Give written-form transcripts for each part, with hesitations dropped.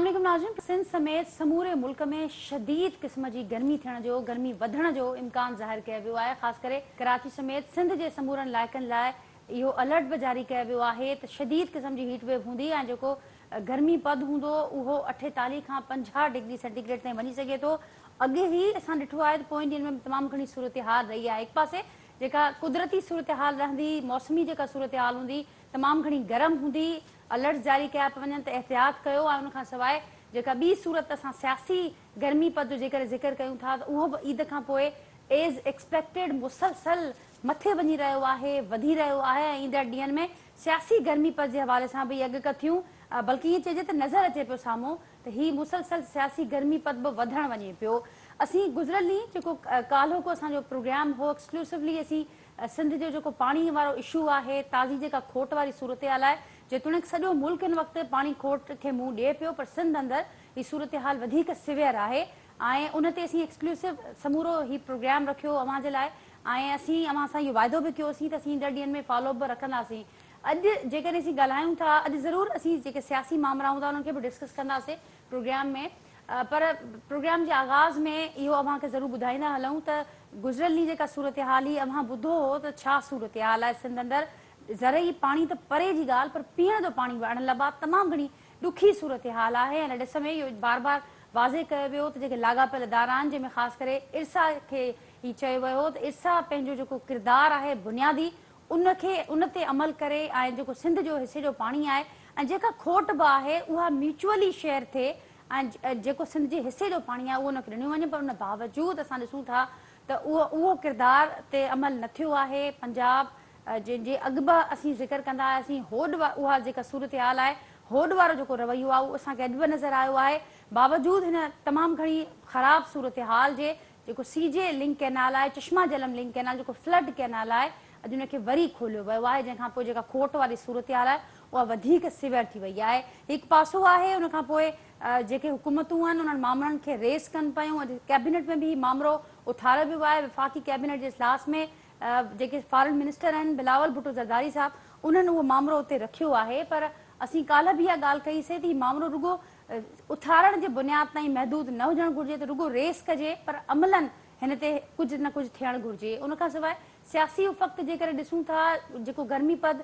अस्सलामुअलैकुम नाज़रीन, सिंध समेत समूरे मुल्क में शदीद क़िस्म जी गर्मी थियण जो गर्मी वधण जो इम्कान ज़ाहिर कयो वियो आहे। ख़ासि करे कराची समेत सिंध जे समूरनि इलाइक़नि लाइ इहो अलर्ट बि जारी कयो वियो आहे त शदीद क़िस्म जी हीट वेव हूंदी ऐं जेको गर्मी पद हूंदो उहो 48 खां 50 डिग्री सेंटीग्रेड ताईं वञी सघे थो। अॻे ई असां ॾिठो आहे त पोइनि ॾींहंनि में तमामु घणी सूरत हाल रही आहे। हिकु पासे जेका कुदरती सूरत हाल रहंदी, मौसमी जेका सूरत हाल हूंदी तमामु घणी गरम हूंदी, अलर्ट जारी कया पिया वञनि त एहतियात कयो ऐं उनखां सवाइ जेका ॿी सूरत असां सियासी गर्मी पद जो जेकर ज़िक्र कयूं था त उहो बि ईद खां पोइ एज़ एक्सपेक्टेड मुसलसल मथे वञी रहियो आहे, वधी रहियो आहे ऐं ईंदड़ ॾींहंनि में सियासी गर्मी पद जे हवाले सां बि अॻकथियूं बल्कि ईअं चइजे त नज़र अचे पियो साम्हूं त हीउ मुसलसल सियासी गर्मी पद बि वधणु वञे पियो। असीं गुज़िरियल ॾींहुं जेको काल्ह को असांजो प्रोग्राम हो एक्सक्लूसिवली असीं सिंध जो जेको पाणी वारो इशू आहे, ताज़ी जेका खोट वारी सूरत हाल आहे, जेतोणीकि सॼो मुल्क हिन वक़्तु पाणी खोट खे मुंहुं ॾिए पियो, पर सिंध अंदरि हीअ सूरत हाल वधीक सिवियर आहे ऐं उन ते असीं एक्सक्लूसिव समूरो हीउ प्रोग्राम रखियो अव्हां जे लाइ ऐं असीं अव्हां सां इहो वाइदो बि कयोसीं त असीं ईंदड़ ॾींहंनि में फॉलोअप बि रखंदासीं। अॼु जेकॾहिं असीं ॻाल्हायूं था, अॼु ज़रूरु असीं जेके सियासी मामला हूंदा उन्हनि खे बि डिस्कस कंदासीं प्रोग्राम में, पर प्रोग्राम जे आगाज़ में इहो अव्हांखे ज़रूरु ॿुधाईंदा हलूं त गुज़िरियल ॾींहुं जेका सूरत हाल ही अव्हां ॿुधो हो त छा सूरत हाल आहे सिंध अंदरि। ज़रई पाणी त परे जी ॻाल्हि, पर पीअण जो पाणी आणण लाइ तमामु घणी ॾुखी सूरत हाल आहे ऐं ॾिस में इहो बार बार वाज़े कयो वियो त जेके लाॻापियल इदारा आहिनि जंहिंमें ख़ासि करे इर्सा खे हीउ चयो वियो त इर्सा पंहिंजो जेको किरदारु आहे बुनियादी उन ते अमल करे ऐं जेको सिंध जो हिसे जो पाणी आहे ऐं जेका खोट बि आहे उहा म्यूचुअली शेयर थिए ऐं जेको सिंध जे हिसे जो पाणी आहे उहो उनखे ॾिनो वञे, पर उन बावजूदि असां ॾिसूं था त उहो किरदारु ते अमल न थियो आहे। पंजाब जंहिंजे अॻु बि असीं ज़िक्र कंदा हुआसीं, होॾ उहा जेका सूरत हाल आहे, होॾ वारो जेको रवैयो आहे उहो असांखे अॼु बि नज़र आयो आहे। बावजूदि हिन तमामु घणी ख़राब सूरत हाल जे जेको सीजे लिंक कैनाल आहे, चश्मा जलम लिंक कैनाल जेको फ्लड कैनाल आहे, अॼु उनखे वरी खोलियो वियो आहे, जंहिंखां पोइ जेका खोट वारी सूरत हाल आहे उहा वधीक सिवियर थी वई आहे। हिकु पासो आहे उनखां पोइ जेके हुकूमतूं आहिनि उन्हनि मामलनि खे रेस कनि पियूं। अॼु कैबिनेट में बि हीउ मामिलो उथारियो वियो आहे। वफ़ाक़ी कैबिनेट जे इजलास में जेके फॉरेन मिनिस्टर आहिनि बिलावल भुट्टो ज़रदारी साहब, उन्हनि उहो मामिलो उते रखियो आहे, पर असीं काल्ह बि इहा ॻाल्हि कईसीं त हीउ मामिलो रुॻो उथारण जे बुनियाद ताईं महदूद न हुजणु घुरिजे, त रुॻो रेस कजे, पर अमलन हिन ते कुझु न कुझु थियणु घुरिजे। उनखां सवाइ सियासी उफ़क़ जे करे ॾिसूं था जेको गर्मी पद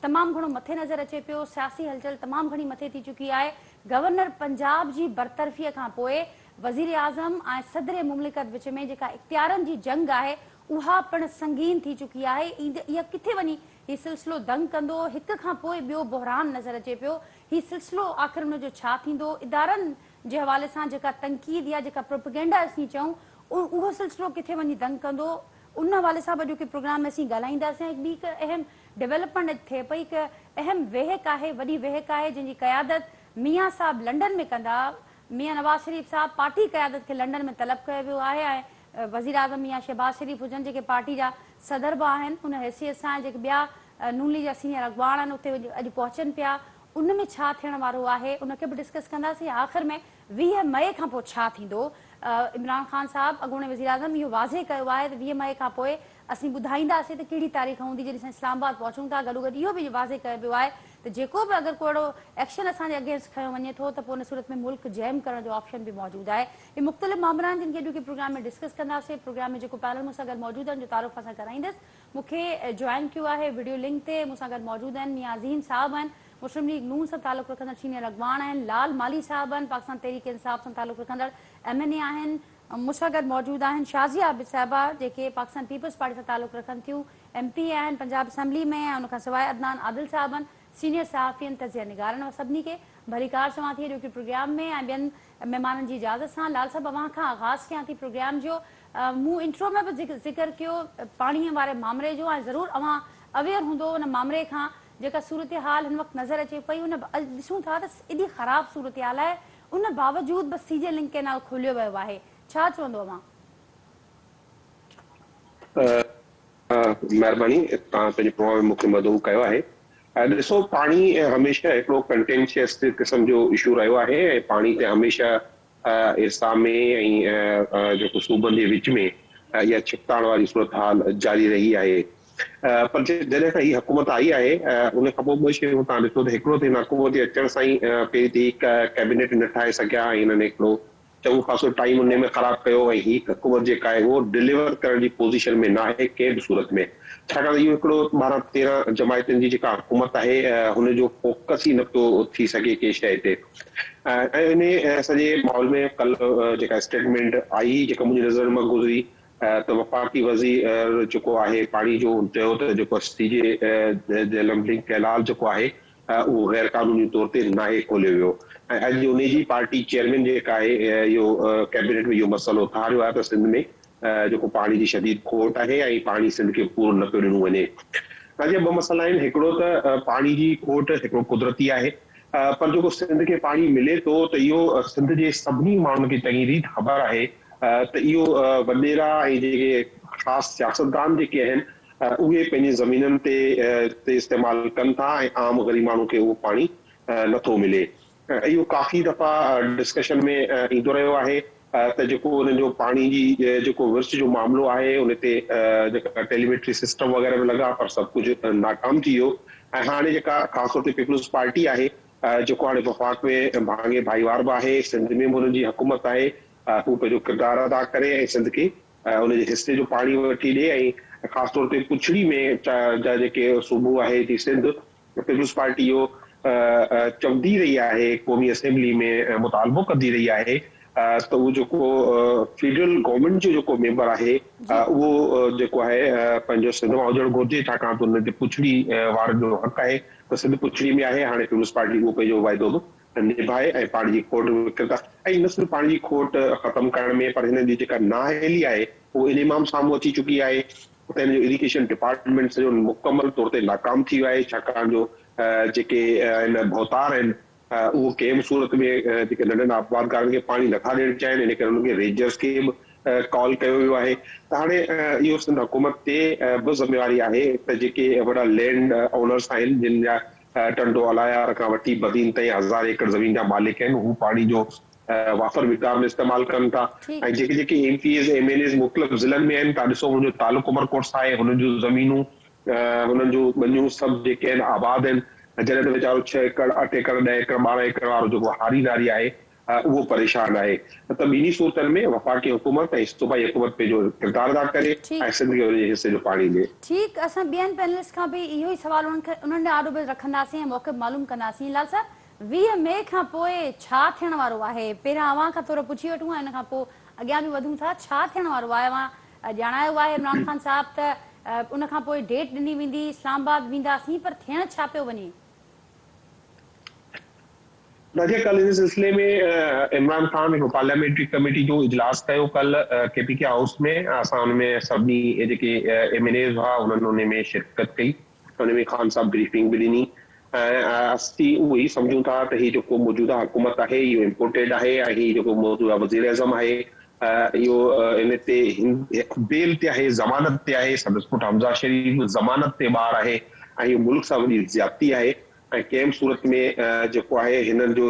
तमामु घणो मथे नज़र अचे पियो, सियासी हलचल तमामु घणी मथे थी चुकी आहे। गवर्नर पंजाब जी बरतरफ़ीअ खां पोइ वज़ीर आज़म ऐं सदर मुमलिकत विच में जेका इख़्तियारनि जी जंग आहे उहा पिणु संगीन थी चुकी आहे। इहा किथे वञी हीउ सिलसिलो दंग कंदो, हिक खां पोइ ॿियो बहरान नज़र अचे पियो। हीउ सिलसिलो आख़िर हुनजो छा थींदो, इदारनि जे हवाले सां जेका तनक़ीद या जेका प्रोपेगेंडा असीं चऊं उहो सिलसिलो किथे वञी दंग कंदो, उन हवाले सां बि अॼोके प्रोग्राम में असीं ॻाल्हाईंदासीं। ॿी हिकु अहम डेवलपमेंट थिए पई, हिकु अहम वेहक आहे, वॾी वेहक आहे जंहिंजी क़यादत मियां साहब लंडन में कंदा। मियां नवाज़ शरीफ़ साहब पार्टी क़यादत खे लंडन में तलब कयो वियो आहे ऐं वज़ीर आज़म मियां शहबाज शरीफ़ हुजनि जेके पार्टी जा सदर बि आहिनि, उन हैसियत सां जेके ॿिया नून लीग जा सीनियर अॻवान आहिनि उते अॼु पहुचनि पिया। उन में छा थियण वारो आहे उनखे बि डिस्कस कंदासीं। आख़िर में 20 मई खां पोइ छा थींदो, इमरान ख़ान साहब अॻूणे वज़ीर आज़म इहो वाज़े कयो आहे त 20 मई खां पोइ असीं ॿुधाईंदासीं त कहिड़ी तारीख़ हूंदी जॾहिं असां इस्लामाबाद पहुचूं था। गॾोगॾु इहो बि वाज़े कयो वियो आहे त जेको बि अगरि को अहिड़ो एक्शन असांजे अगेंस्ट खयो वञे थो त पोइ उन सूरत में मुल्क जैम करण जो ऑप्शन बि मौजूदु आहे। इहे मुख़्तलिफ़ मामला आहिनि जिन खे अॼोके प्रोग्राम में डिस्कस कंदासीं। प्रोग्राम में जेको पैनल मूंसां गॾु मौजूदु आहिनि जो तारुफ़ असां कराईंदसि, मूंखे जॉइन कियो आहे वीडियो लिंक ते, मूंसां गॾु मौजूदु आहिनि मियां अज़ीम साहब आहिनि, मुस्लिम लीग नून सां तालुक़ु रखंदड़ सीनियर अॻवान आहिनि, लाल माली साहब आहिनि, पाकिस्तान तहरीक इंसाफ़ सां तालुक़ु रखंदड़ MNA आहिनि, मूंसां गॾु मौजूदु आहिनि शाज़िया आबिद साहिबा जेके पाकिस्तान पीपल्स पार्टी सां तालुक़ु रखनि थियूं, MP आहिनि पंजाब असेंबली में, ऐं उनखां सवाइ अदनान आदिल साहब आहिनि, सीनियर सहाफ़ी तज़िया निगारनि। सभिनी खे भलीकार चवां थी अॼोके प्रोग्राम में ऐं ॿियनि महिमाननि जी इजाज़त सां। लाल साहब अव्हां खां आगाज़ कयां थी प्रोग्राम जो। मूं इंट्रो में बि ज़िक्र कयो पाणीअ वारे मामले जो ऐं ज़रूरु अव्हां अवेयर हूंदो उन मामले खां जेका सूरत हाल हिन वक़्तु नज़र अचे पई। उन ॾिसूं था त एॾी ख़राब सूरत हाल आहे, उन बावजूदि बि सीजे लिंक कैनाल खोलियो वियो आहे। छा चवंदो अव्हां? महिरबानी, तव्हां पंहिंजे प्रोग्राम में मूंखे मदऊ कयो आहे। ॾिसो, पाणी हमेशह हिकिड़ो कंटेंशियस क़िस्म जो इशू रहियो आहे ऐं पाणी ते हमेशह इर्सा में ऐं जेको सूबनि जे विच में इहा छिकताण वारी सूरत हाल जारी रही आहे। पर जॾहिं खां ही हुकूमत आई आहे उन खां पोइ ॿ शयूं तव्हां ॾिसो त हिकिड़ो त हिन हुकूमत जे अचण सां ई पहिरीं त कैबिनेट न ठाहे सघिया ऐं हिननि हिकिड़ो चङो ख़ासो टाइम उन में ख़राब कयो ऐं ही हुकूमत जेका आहे उहो डिलीवर करण जी पोज़ीशन में न आहे कंहिं बि सूरत में, छाकाणि इहो हिकिड़ो 12-13 जमायतुनि जी जेका हुकूमत आहे हुनजो फोकस ई नथो थी सघे कंहिं शइ ते। ऐं इन सॼे माहौल में कल जेका स्टेटमेंट आई जेका मुंहिंजी नज़र मां गुज़री त वफ़ाक़ी वज़ीर जेको आहे पाणी जो चयो त जेको सीजे लम्बिंग कैनाल जेको आहे उहो गैर क़ानूनी तौर ते नाहे खोलियो वियो ऐं अॼु उन जी पार्टी चेयरमैन जेका आहे इहो कैबिनेट में इहो मसइलो उथारियो आहे त सिंध में जेको पाणी जी शदीद खोट आहे ऐं पाणी सिंध खे पूरो न पियो ॾिनो वञे। अॼु ॿ मसइला आहिनि, हिकिड़ो त पाणी जी खोट हिकिड़ो कुदरती आहे, पर जेको सिंध खे पाणी मिले थो त इहो सिंध जे सभिनी माण्हुनि खे चङी रीति ख़बर आहे त इहो वॾेरा ऐं जेके ख़ासि सियासतदान जेके आहिनि उहे पंहिंजी ज़मीननि ते इस्तेमालु कनि था ऐं आम ग़रीब माण्हू खे उहो पाणी नथो मिले। इहो काफ़ी दफ़ा डिस्कशन में ईंदो रहियो आहे त जेको उन्हनि जो पाणी जी जेको विर्छ जो मामिलो आहे उन ते जेका टेलीमेट्री सिस्टम वग़ैरह में लॻा पर सभु कुझु नाकाम थी वियो ऐं हाणे जेका ख़ासि तौर ते पीपल्स पार्टी आहे जेको हाणे वफ़ाक़ में भाङे भाईवार बि आहे, सिंध में बि हुननि जी हुकूमत आहे, हू पंहिंजो किरदारु अदा करे ऐं सिंध खे उनजे हिसे जो पाणी वठी ॾिए ऐं ख़ासि तौर ते पुछड़ी में जा जेके सूबो आहे जी सिंध पीपल्स पार्टी इहो चवंदी रही आहे, क़ौमी असेंबली में मुतालबो कंदी रही आहे त उहो जेको फेडरल गवर्नमेंट जो जेको मेंबर आहे उहो जेको आहे पंहिंजो सिंध मां हुजणु घुरिजे, छाकाणि त हुन ते पुछड़ी वारनि जो हक़ आहे त सिंध पुछड़ी में आहे। हाणे पीपल्स पार्टी उहो पंहिंजो वाइदो बि निभाए ऐं पाणी जी खोट विकिरता ऐं न सिर्फ़ु पाणी जी खोट ख़तमु करण में पर हिन जी जेका नाअहली आहे उहो इन इमाम साम्हूं अची चुकी आहे। उते हिन जो इरिगेशन डिपार्टमेंट सॼो मुकमल तौर ते नाकाम थी वियो आहे, छाकाणि जो जेके हिन भौतार आहिनि उहो कंहिं बि सूरत में जेके नंढनि आबादकारनि खे पाणी नथा ॾियणु चाहिनि, इन करे उन्हनि खे रेंजर्स खे बि कॉल कयो वियो आहे। त हाणे इहो सिंध हुकूमत ते बि ज़िमेवारी आहे त जेके वॾा लैंड ओनर्स आहिनि जिन जा टंडो अलायार खां वठी बदीन ताईं 1000 एकड़ ज़मीन जा मालिक आहिनि, हू पाणी जो वाफर मिक़दार में इस्तेमालु कनि था ऐं जेके जेके MPs MLAs मुख़्तलिफ़ ज़िलनि में आहिनि, तव्हां ॾिसो मुंहिंजो तालुक़ु उमरकोट सां आहे, हुननि जूं ज़मीनूं हुननि जूं ॿनियूं सभु जेके आहिनि आबाद आहिनि, जॾहिं त वीचारो 6 एकड़ 8 एकड़ 10 एकड़ 12 एकड़ वारो जेको हारी नारी आहे उहो परेशान आहे। त ॿिन्ही सूरतनि में वफ़ाक़ी हुकूमत ऐं सूबाई हुकूमत पंहिंजो किरदारु अदा करे ऐं सिंध खे हुनजे हिसे जो पाणी ॾिए। ठीकु, असां ॿियनि पैनलिस्ट खां बि इहो ई सुवाल उन्हनि ॾे आॾो बि रखंदासीं ऐं मौक़िफ़ मालूम कंदासीं। लाल साहब 20 मई खां पोइ छा थियण वारो आहे, पहिरियां अव्हां खां थोरो पुछी वठूं ऐं हिन खां पोइ अॻियां बि वधूं था। छा थियण वारो आहे? अव्हां ॼाणायो आहे इमरान ख़ान साहब त उन खां पोइ डेट ॾिनी वेंदी, इस्लामाबाद वेंदासीं, पर थियण छा पियो वञे? राजा कल इस सिलसिले में इमरान खान हिकिड़ो पार्लियामेंट्री कमेटी जो इजलास कयो कल KPK हाउस में, असां हुन में सभिनी जेके MLAs हुआ उन्हनि उन में शिरकत कई, हुन में खान साहब ब्रीफिंग बि ॾिनी ऐं असीं उहो ई सम्झूं था त हीउ जेको मौजूदा हुकूमत आहे इहो इम्पोर्टेड आहे ऐं हीउ जेको मौजूदा वज़ीर आज़म आहे इहो इन ते बेल ते आहे, ज़मानत ते आहे, संदसि पुटु हमज़ा शरीफ़ ज़मानत ते ॿार आहे ऐं इहो मुल्क सां वॾी ज़्यादती आहे ऐं कंहिं बि सूरत में जेको आहे हिननि जो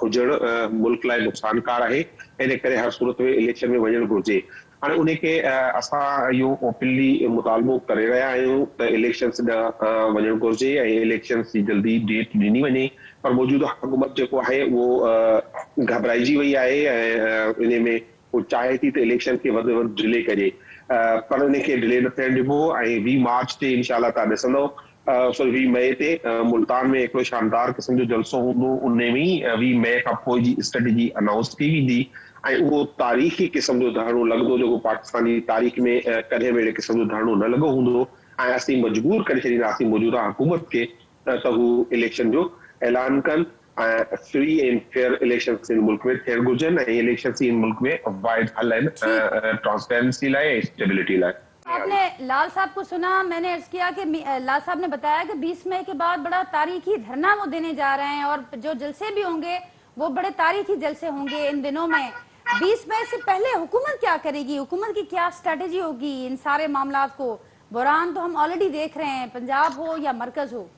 हुजणु मुल्क लाइ नुक़सानकार आहे, इन करे हर सूरत में इलेक्शन में वञणु घुरिजे। हाणे उन खे असां इहो ओपनली मुतालबो करे रहिया आहियूं त इलेक्शन्स ॾांहुं वञणु घुरिजे ऐं इलेक्शन्स जी जल्दी डेट ॾिनी वञे, पर मौजूदा हुकूमत जेको आहे उहो घबराइजी वई आहे ऐं इन में उहो चाहे थी त इलेक्शन खे वधि में वधि डिले कजे, पर इन खे डिले न थियणु ॾिबो ऐं 20 मार्च ते इनशाला तव्हां ॾिसंदव 20 मई ते मुल्तान में हिकिड़ो शानदार क़िस्म जो जलसो हूंदो, उन में ई 20 मई खां पोइ जी स्ट्रेटेजी अनाउंस थी वेंदी ऐं उहो तारीख़ी क़िस्म जो धरणो लॻंदो जेको पाकिस्तानी तारीख़ में कॾहिं बि अहिड़े क़िस्म जो धरणो न लॻो हूंदो ऐं असीं मजबूर करे छॾींदासीं मौजूदा हुकूमत खे त हू इलेक्शन जो ऐलान कनि ऐं free and fair election in मुल्क में थियणु घुरिजनि ऐं इलेक्शन इन मुल्क में वाइड हलनि ट्रांसपेरेंसी लाइ ऐं स्टेबिलिटी लाइ। आपने लाल साहब को सुना, मैंने अर्ज किया कि लाल साहब ने बताया कि 20 मई के बाद बड़ा तारीखी धरना वो देने जा रहे हैं और जो जलसे भी होंगे वो बड़े तारीखी जलसे होंगे इन दिनों में। 20 मई से पहले हुकूमत क्या करेगी, हुकूमत की क्या स्ट्रेटेजी होगी इन सारे मामलात को? बुरहान तो हम ऑलरेडी देख रहे हैं, पंजाब हो या मरकज हो।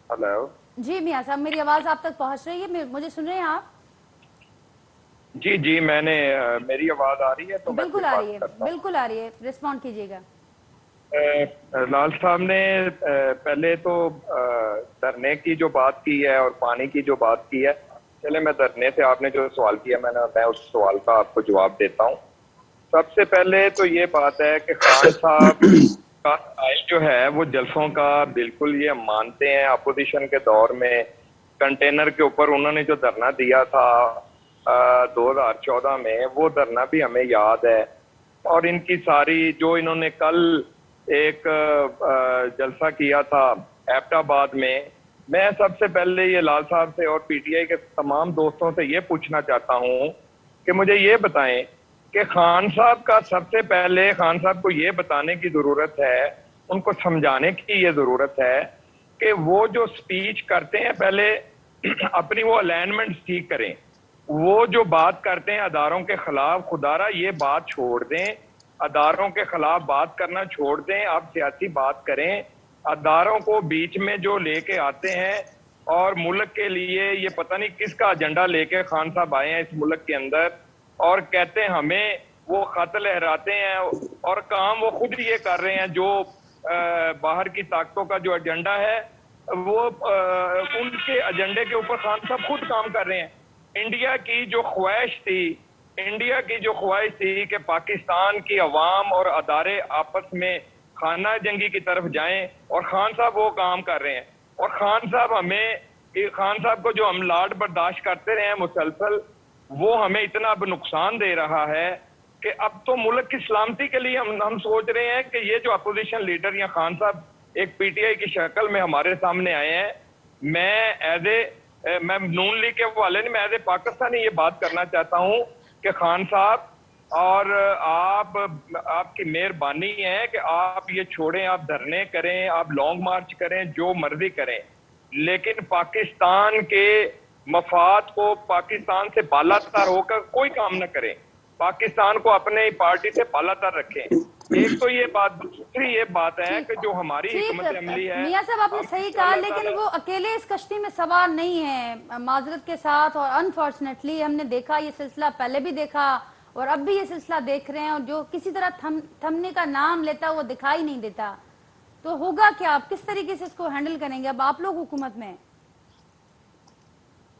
हेलो जी मियां साहब, मेरी आवाज आप तक पहुंच रही है? मुझे सुन रहे हैं आप? جی جی मैंने मेरी आवाज आ रही है तो मैं बिल्कुल आ रही है, बिल्कुल आ रही है, रिस्पॉन्ड कीजिएगा। लाल साहब ने पहले तो धरने की जो बात की है और पानी की जो बात की है, चले मैं धरने से आपने जो सवाल किया मैं उस सवाल का आपको जवाब देता हूँ। सबसे पहले तो ये बात है कि खान साहब का स्टाइल जो है वो जलसों का बिल्कुल ये मानते हैं। अपोजिशन के दौर में कंटेनर के ऊपर उन्होंने जो धरना दिया था 2014 में, वो धरना भी हमें याद है। और इनकी सारी जो इन्होंने कल एक जलसा किया था एबटाबाद में, मैं सबसे पहले ये लाल साहब से और पीटीआई के तमाम दोस्तों से ये पूछना चाहता हूँ कि मुझे ये बताएं कि खान साहब का सबसे पहले खान साहब को ये बताने की जरूरत है, उनको समझाने की ये जरूरत है कि वो जो स्पीच करते हैं पहले अपनी वो अलाइनमेंट ठीक करें। वो जो बात करते हैं अदारों के खिलाफ, खुदारा ये बात छोड़ दें, अदारों के खिलाफ बात करना छोड़ दें, आप सियासी बात करें। अदारों को बीच में जो लेके आते हैं और मुल्क के लिए ये पता नहीं किसका एजेंडा लेके खान साहब आए हैं इस मुल्क के अंदर, और कहते हैं हमें, वो खत लहराते हैं और काम वो खुद ये कर रहे हैं। जो बाहर की ताकतों का जो एजेंडा है वो उनके एजेंडे के ऊपर खान साहब खुद काम कर रहे हैं। इंडिया की जो ख्वाहिश थी कि पाकिस्तान की अवाम और अदारे आपस में खाना जंगी की तरफ जाएं, और खान साहब वो काम कर रहे हैं। और खान साहब को जो हम लाड बर्दाश्त करते रहे हैं मुसलसल, वो हमें इतना अब नुकसान दे रहा है कि अब तो मुल्क की सलामती के लिए हम सोच रहे हैं कि ये जो अपोजिशन लीडर या खान साहब एक पीटीआई की शक्ल में हमारे सामने आए हैं, मैं नून लीग के हवाले नहीं, मैं एज ए पाकिस्तानी ये बात करना चाहता हूँ कि खान साहब और आपकी मेहरबानी है कि आप ये छोड़ें, आप धरने करें, आप लॉन्ग मार्च करें, जो मर्जी करें, लेकिन पाकिस्तान के मफाद को पाकिस्तान से बालातर होकर कोई काम न करें, पाकिस्तान को अपने पार्टी से बालातर रखें। एक तो ये बात, दूसरी ये बात है कि जो हमारी हिकमत अमली है। मियां साहब आपने सही कहा, लेकिन वो अकेले इस कश्ती में सवार नहीं है, माजरत के साथ। और अनफॉर्चुनेटली हमने देखा ये सिलसिला, पहले भी देखा और अब भी ये सिलसिला देख रहे हैं, और जो किसी तरह थमने का नाम लेता वो दिखाई नहीं देता। तो होगा क्या, आप किस तरीके से इसको हैंडल करेंगे अब आप लोग हुकूमत में?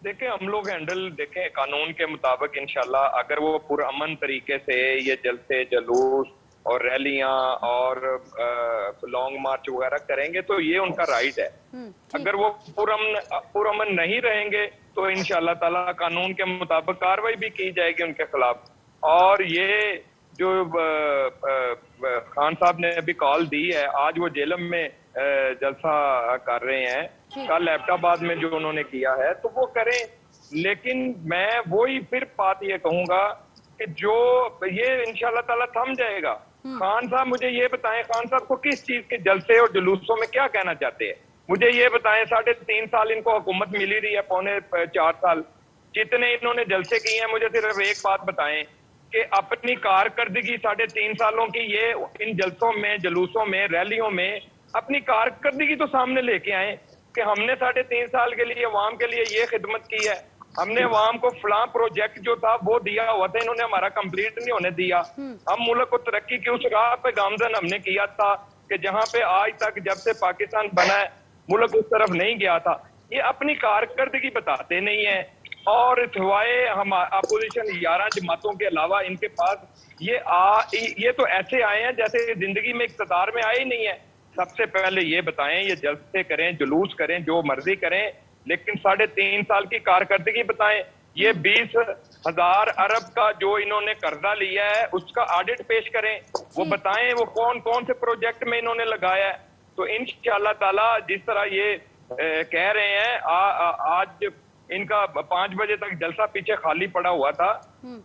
देखें, हम लोग हैंडल देखें कानून के मुताबिक इंशाल्लाह, अगर वो पुरअमन तरीके से ये जलसे जलूस और रैलियां और लॉन्ग मार्च वगैरह करेंगे तो ये उनका राइट है। अगर वो पुरअमन नहीं रहेंगे तो इंशाल्लाह ताला कानून के मुताबिक कार्रवाई भी की जाएगी उनके खिलाफ। और ये जो खान साहब ने अभी कॉल दी है, आज वो जेलम में जलसा कर रहे हैं, कल एबटाबाद में जो उन्होंने किया है तो वो करें। लेकिन मैं वही फिर बात ये कहूंगा कि जो ये इंशाल्लाह ताला थम जाएगा। खान साहब मुझे ये बताएं, खान साहब को किस चीज के जलसे और जुलूसों में क्या कहना चाहते हैं, मुझे ये बताएं। 3.5 साल इनको हुकूमत मिली रही है, 4.25 साल जितने इन्होंने जलसे किए हैं, मुझे सिर्फ एक बात बताएं कि अपनी कारकर्दगी 3.5 सालों की ये इन जलसों में, जुलूसों में, रैलियों में अपनी कारकर्दगी तो सामने लेके आए कि हमने 3.5 साल के लिए अवाम के लिए ये खिदमत की है, हमने अवाम को फलां प्रोजेक्ट जो था वो दिया हुआ था, इन्होंने हमारा कंप्लीट नहीं होने दिया। हम मुल्क को तरक्की की उस राह पे गामजन हमने किया था कि जहां पे आज तक जब से पाकिस्तान बना है मुल्क उस तरफ नहीं गया था। ये अपनी कारकर्दगी बताते नहीं है। और सिवाय हम अपोजिशन 11 जमातों के अलावा इनके पास ये तो ऐसे आए हैं जैसे जिंदगी में इक़्तिदार में आए ही नहीं है। सबसे पहले ये बताएं, ये जलसे करें, जुलूस करें, जो मर्जी करें, लेकिन 3.5 साल की कारकर्दगी बताएं। ये 20,000 अरब का जो इन्होंने कर्जा लिया है उसका ऑडिट पेश करें, वो बताएं वो कौन कौन से प्रोजेक्ट में इन्होंने लगाया है। तो इंशाअल्लाह ताला जिस तरह ये कह रहे हैं, आज इनका 5 बजे तक जलसा पीछे खाली पड़ा हुआ था,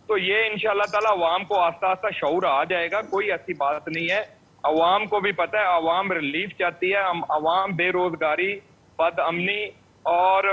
तो ये इंशाअल्लाह ताला अवाम को आस्ता आस्ता शऊर आ जाएगा। कोई ऐसी बात नहीं है, अवाम को भी पता है, अवाम रिलीफ चाहती है, अवाम बेरोजगारी, बदअमनी और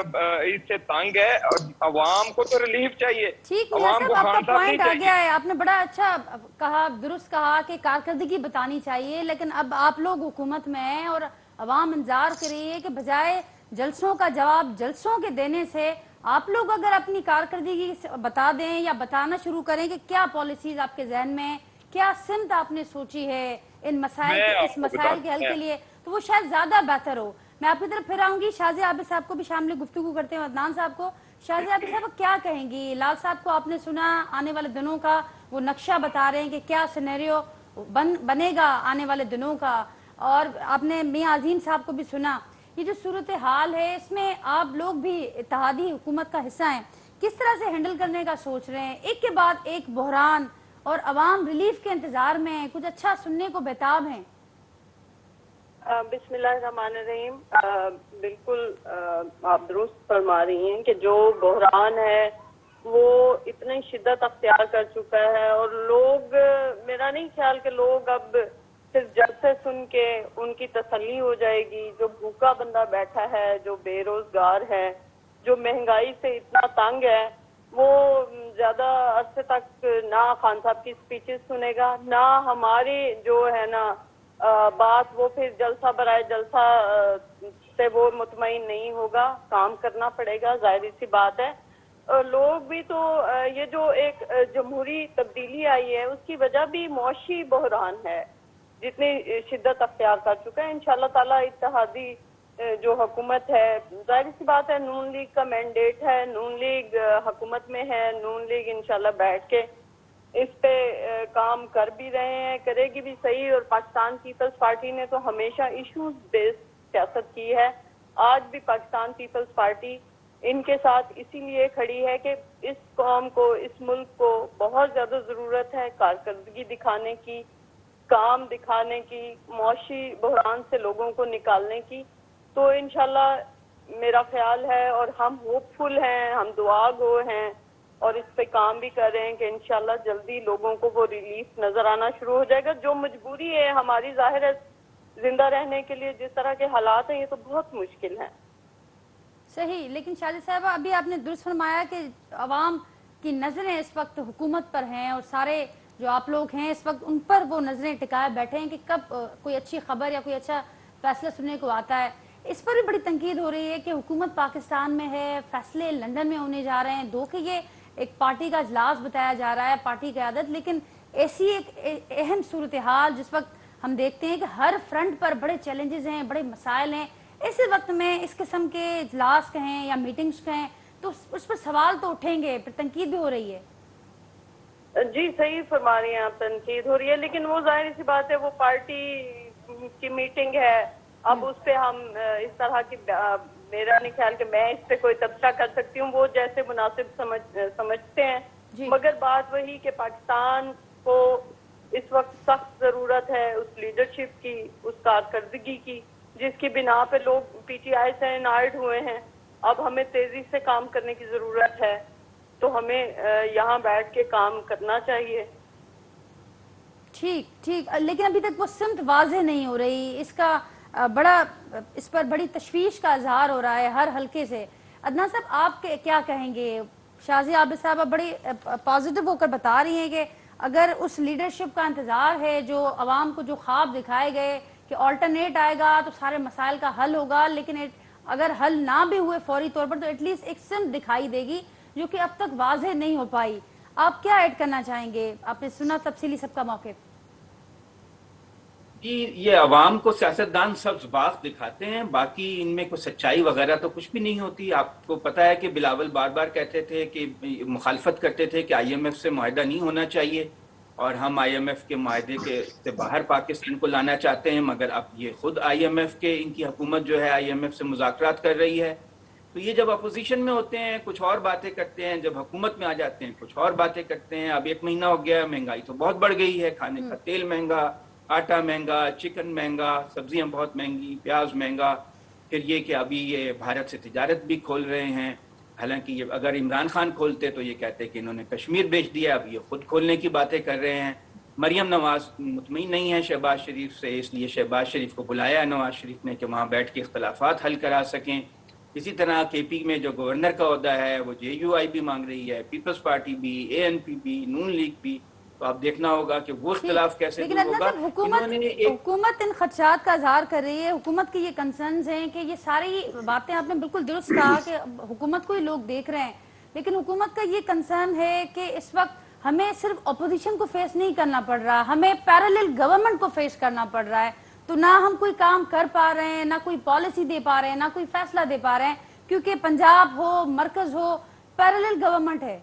इससे तंग है, अवाम को तो रिलीफ चाहिए। ठीक है साहब, आपका पॉइंट आ गया है, आपने बड़ा अच्छा कहा, दुरुस्त कहा कि कारकर्दगी बतानी चाहिए। लेकिन अब आप लोग हुकूमत में हैं और अवाम इंतजार कर रही है कि बजाय جلسوں کا جواب جلسوں کے دینے سے آپ لوگ اگر اپنی کارکردگی بتا دیں یا بتانا شروع کریں کہ کیا پالیسیز آپ کے ذہن میں، کیا سمت آپ نے سوچی ہے ان مسائل میں اس آپ کو مسائل کے حل کے لیے، تو وہ شاید زیادہ بہتر ہو۔ میں آپ کی طرف پھر آؤں گی، شازیہ عابد صاحب کو بھی شامل گفتگو کرتے ہیں، عدنان صاحب کو۔ شازیہ عابد صاحب کیا کہیں گی؟ لال صاحب کو آپ نے سنا، آنے والے دنوں کا وہ نقشہ بتا رہے ہیں کہ کیا سینیریو بنے گا آنے والے دنوں کا، اور آپ نے میاں عظیم صاحب کو بھی سنا۔ یہ جو صورتحال ہے اس میں آپ لوگ بھی اتحادی حکومت کا حصہ ہیں، کس طرح سے ہینڈل کرنے کا سوچ رہے ہیں؟ ایک کے بعد ایک بحران اور عوام ریلیف کے انتظار میں کچھ اچھا سننے کو بےتاب ہیں۔ بسم اللہ الرحمن الرحیم۔ بالکل آپ درست فرما رہی ہیں کہ جو بحران ہے وہ اتنی شدت اختیار کر چکا ہے، اور لوگ، میرا نہیں خیال کہ لوگ اب صرف جلسے سن کے ان کی تسلی ہو جائے گی۔ جو بھوکا بندہ بیٹھا ہے، جو بے روزگار ہے، جو مہنگائی سے اتنا تنگ ہے، وہ زیادہ عرصے تک نہ خان صاحب کی سپیچز سنے گا، نہ ہماری جو ہے نا بات، وہ پھر جلسہ برائے جلسہ سے وہ مطمئن نہیں ہوگا۔ کام کرنا پڑے گا، ظاہر سی بات ہے۔ لوگ بھی تو یہ جو ایک جمہوری تبدیلی آئی ہے اس کی وجہ بھی معاشی بحران ہے، جتنی شدت اختیار کر چکا ہے۔ انشاءاللہ تعالی اتحادی جو حکومت ہے، ظاہر سی بات ہے نون لیگ کا مینڈیٹ ہے، نون لیگ حکومت میں ہے، نون لیگ انشاءاللہ بیٹھ کے اس پہ کام کر بھی رہے ہیں، کرے گی بھی صحیح۔ اور پاکستان پیپلز پارٹی نے تو ہمیشہ ایشوز بیسڈ سیاست کی ہے۔ آج بھی پاکستان پیپلز پارٹی ان کے ساتھ اسی لیے کھڑی ہے کہ اس قوم کو، اس ملک کو بہت زیادہ ضرورت ہے کارکردگی دکھانے کی، کام دکھانے کی، معاشی بحران سے لوگوں کو نکالنے کی۔ تو انشاءاللہ میرا خیال ہے، اور ہم ہوپ فل ہیں، ہم دعا گو ہیں، اور اس پہ کام بھی کر رہے ہیں کہ انشاءاللہ جلدی لوگوں کو وہ ریلیف نظر آنا شروع ہو جائے گا۔ جو مجبوری ہے ہماری ظاہر ہے زندہ رہنے کے لیے، جس طرح کے حالات ہیں، یہ تو بہت مشکل ہیں۔ صحیح، لیکن شازیہ صاحبہ ابھی آپ نے درست فرمایا کہ عوام کی نظریں اس وقت حکومت پر ہیں، اور سارے جو آپ لوگ ہیں اس وقت ان پر وہ نظریں ٹکائے بیٹھے ہیں کہ کب کوئی اچھی خبر یا کوئی اچھا فیصلہ سننے کو آتا ہے۔ اس پر بھی بڑی تنقید ہو رہی ہے کہ حکومت پاکستان میں ہے، فیصلے لندن میں ہونے جا رہے ہیں، دو کہ یہ ایک پارٹی کا اجلاس بتایا جا رہا ہے، پارٹی قیادت، لیکن ایسی ایک اہم صورتحال جس وقت ہم دیکھتے ہیں کہ ہر فرنٹ پر بڑے چیلنجز ہیں، بڑے مسائل ہیں، اس وقت میں اس قسم کے اجلاس کہیں یا میٹنگز کہیں تو اس پر سوال تو اٹھیں گے، پھر تنقید بھی ہو رہی ہے۔ جی صحیح فرما رہی ہیں آپ، تنقید ہو رہی ہے، لیکن وہ ظاہر سی بات ہے وہ پارٹی کی میٹنگ ہے۔ اب اس پہ ہم اس طرح کی، میرا نہیں خیال کہ میں اس پہ کوئی تبصرہ کر سکتی ہوں، وہ جیسے مناسب سمجھتے ہیں۔ مگر بات وہی کہ پاکستان کو اس وقت سخت ضرورت ہے اس لیڈرشپ کی، اس کارکردگی کی، جس کی بنا پہ لوگ پی ٹی آئی سے انائرڈ ہوئے ہیں۔ اب ہمیں تیزی سے کام کرنے کی ضرورت ہے، تو ہمیں یہاں بیٹھ کے کام کرنا چاہیے۔ ٹھیک، لیکن ابھی تک وہ سمت واضح نہیں ہو رہی، اس پر بڑی تشویش کا اظہار ہو رہا ہے ہر حلقے سے۔ عدنان صاحب آپ کیا کہیں گے؟ شازیہ عابد صاحبہ بڑی پازیٹیو ہو کر بتا رہی ہیں کہ اگر اس لیڈرشپ کا انتظار ہے، جو عوام کو جو خواب دکھائے گئے کہ آلٹرنیٹ آئے گا تو سارے مسائل کا حل ہوگا، لیکن اگر حل نہ بھی ہوئے فوری طور پر تو ایٹ لیسٹ ایک سمت دکھائی دے گی جو کہ اب تک واضح نہیں ہو پائی۔ آپ کیا ایڈ کرنا چاہیں گے؟ آپ نے سنا تفصیلی سب کا موقف۔ جی، یہ عوام کو سیاستدان سبز باغ دکھاتے ہیں، باقی ان میں کوئی سچائی وغیرہ تو کچھ بھی نہیں ہوتی۔ آپ کو پتہ ہے کہ بلاول بار بار کہتے تھے کہ مخالفت کرتے تھے کہ آئی ایم ایف سے معاہدہ نہیں ہونا چاہیے، اور ہم آئی ایم ایف کے معاہدے سے باہر پاکستان کو لانا چاہتے ہیں، مگر اب یہ خود آئی ایم ایف کے، ان کی حکومت جو ہے آئی ایم ایف سے مذاکرات کر رہی ہے۔ تو یہ جب اپوزیشن میں ہوتے ہیں کچھ اور باتیں کرتے ہیں، جب حکومت میں آ جاتے ہیں کچھ اور باتیں کرتے ہیں۔ اب 1 مہینہ ہو گیا، مہنگائی تو بہت بڑھ گئی ہے، کھانے کا تیل مہنگا، آٹا مہنگا، چکن مہنگا، سبزیاں بہت مہنگی، پیاز مہنگا۔ پھر یہ کہ ابھی یہ بھارت سے تجارت بھی کھول رہے ہیں، حالانکہ یہ اگر عمران خان کھولتے تو یہ کہتے کہ انہوں نے کشمیر بیچ دیا، اب یہ خود کھولنے کی باتیں کر رہے ہیں۔ مریم نواز مطمئن نہیں ہے شہباز شریف سے، اس لیے شہباز شریف کو بلایا ہے نواز شریف نے کہ وہاں بیٹھ کے اختلافات حل کرا سکیں۔ اسی طرح کے پی میں جو گورنر کا عہدہ ہے وہ جے یو آئی بھی مانگ رہی ہے، پیپلز پارٹی بھی، اے این پی بھی، نون لیگ بھی۔ تو آپ دیکھنا ہوگا کہ وہ اختلاف کیسے لیکن دور عدنان ہوگا. صاحب حکومت ان خدشات کا اظہار کر رہی ہے, حکومت کے یہ کنسرنز ہیں کہ یہ ساری باتیں آپ نے بالکل درست کہا کہ حکومت کو ہی لوگ دیکھ رہے ہیں, لیکن حکومت کا یہ کنسرن ہے کہ اس وقت ہمیں صرف اپوزیشن کو فیس نہیں کرنا پڑ رہا, ہمیں پیرالل گورنمنٹ کو فیس کرنا پڑ رہا ہے. تو نہ ہم کوئی کام کر پا رہے ہیں, نہ کوئی پالیسی دے پا رہے ہیں, نہ کوئی فیصلہ دے پا رہے ہیں, کیونکہ پنجاب ہو, مرکز ہو, پیرالل گورنمنٹ ہے.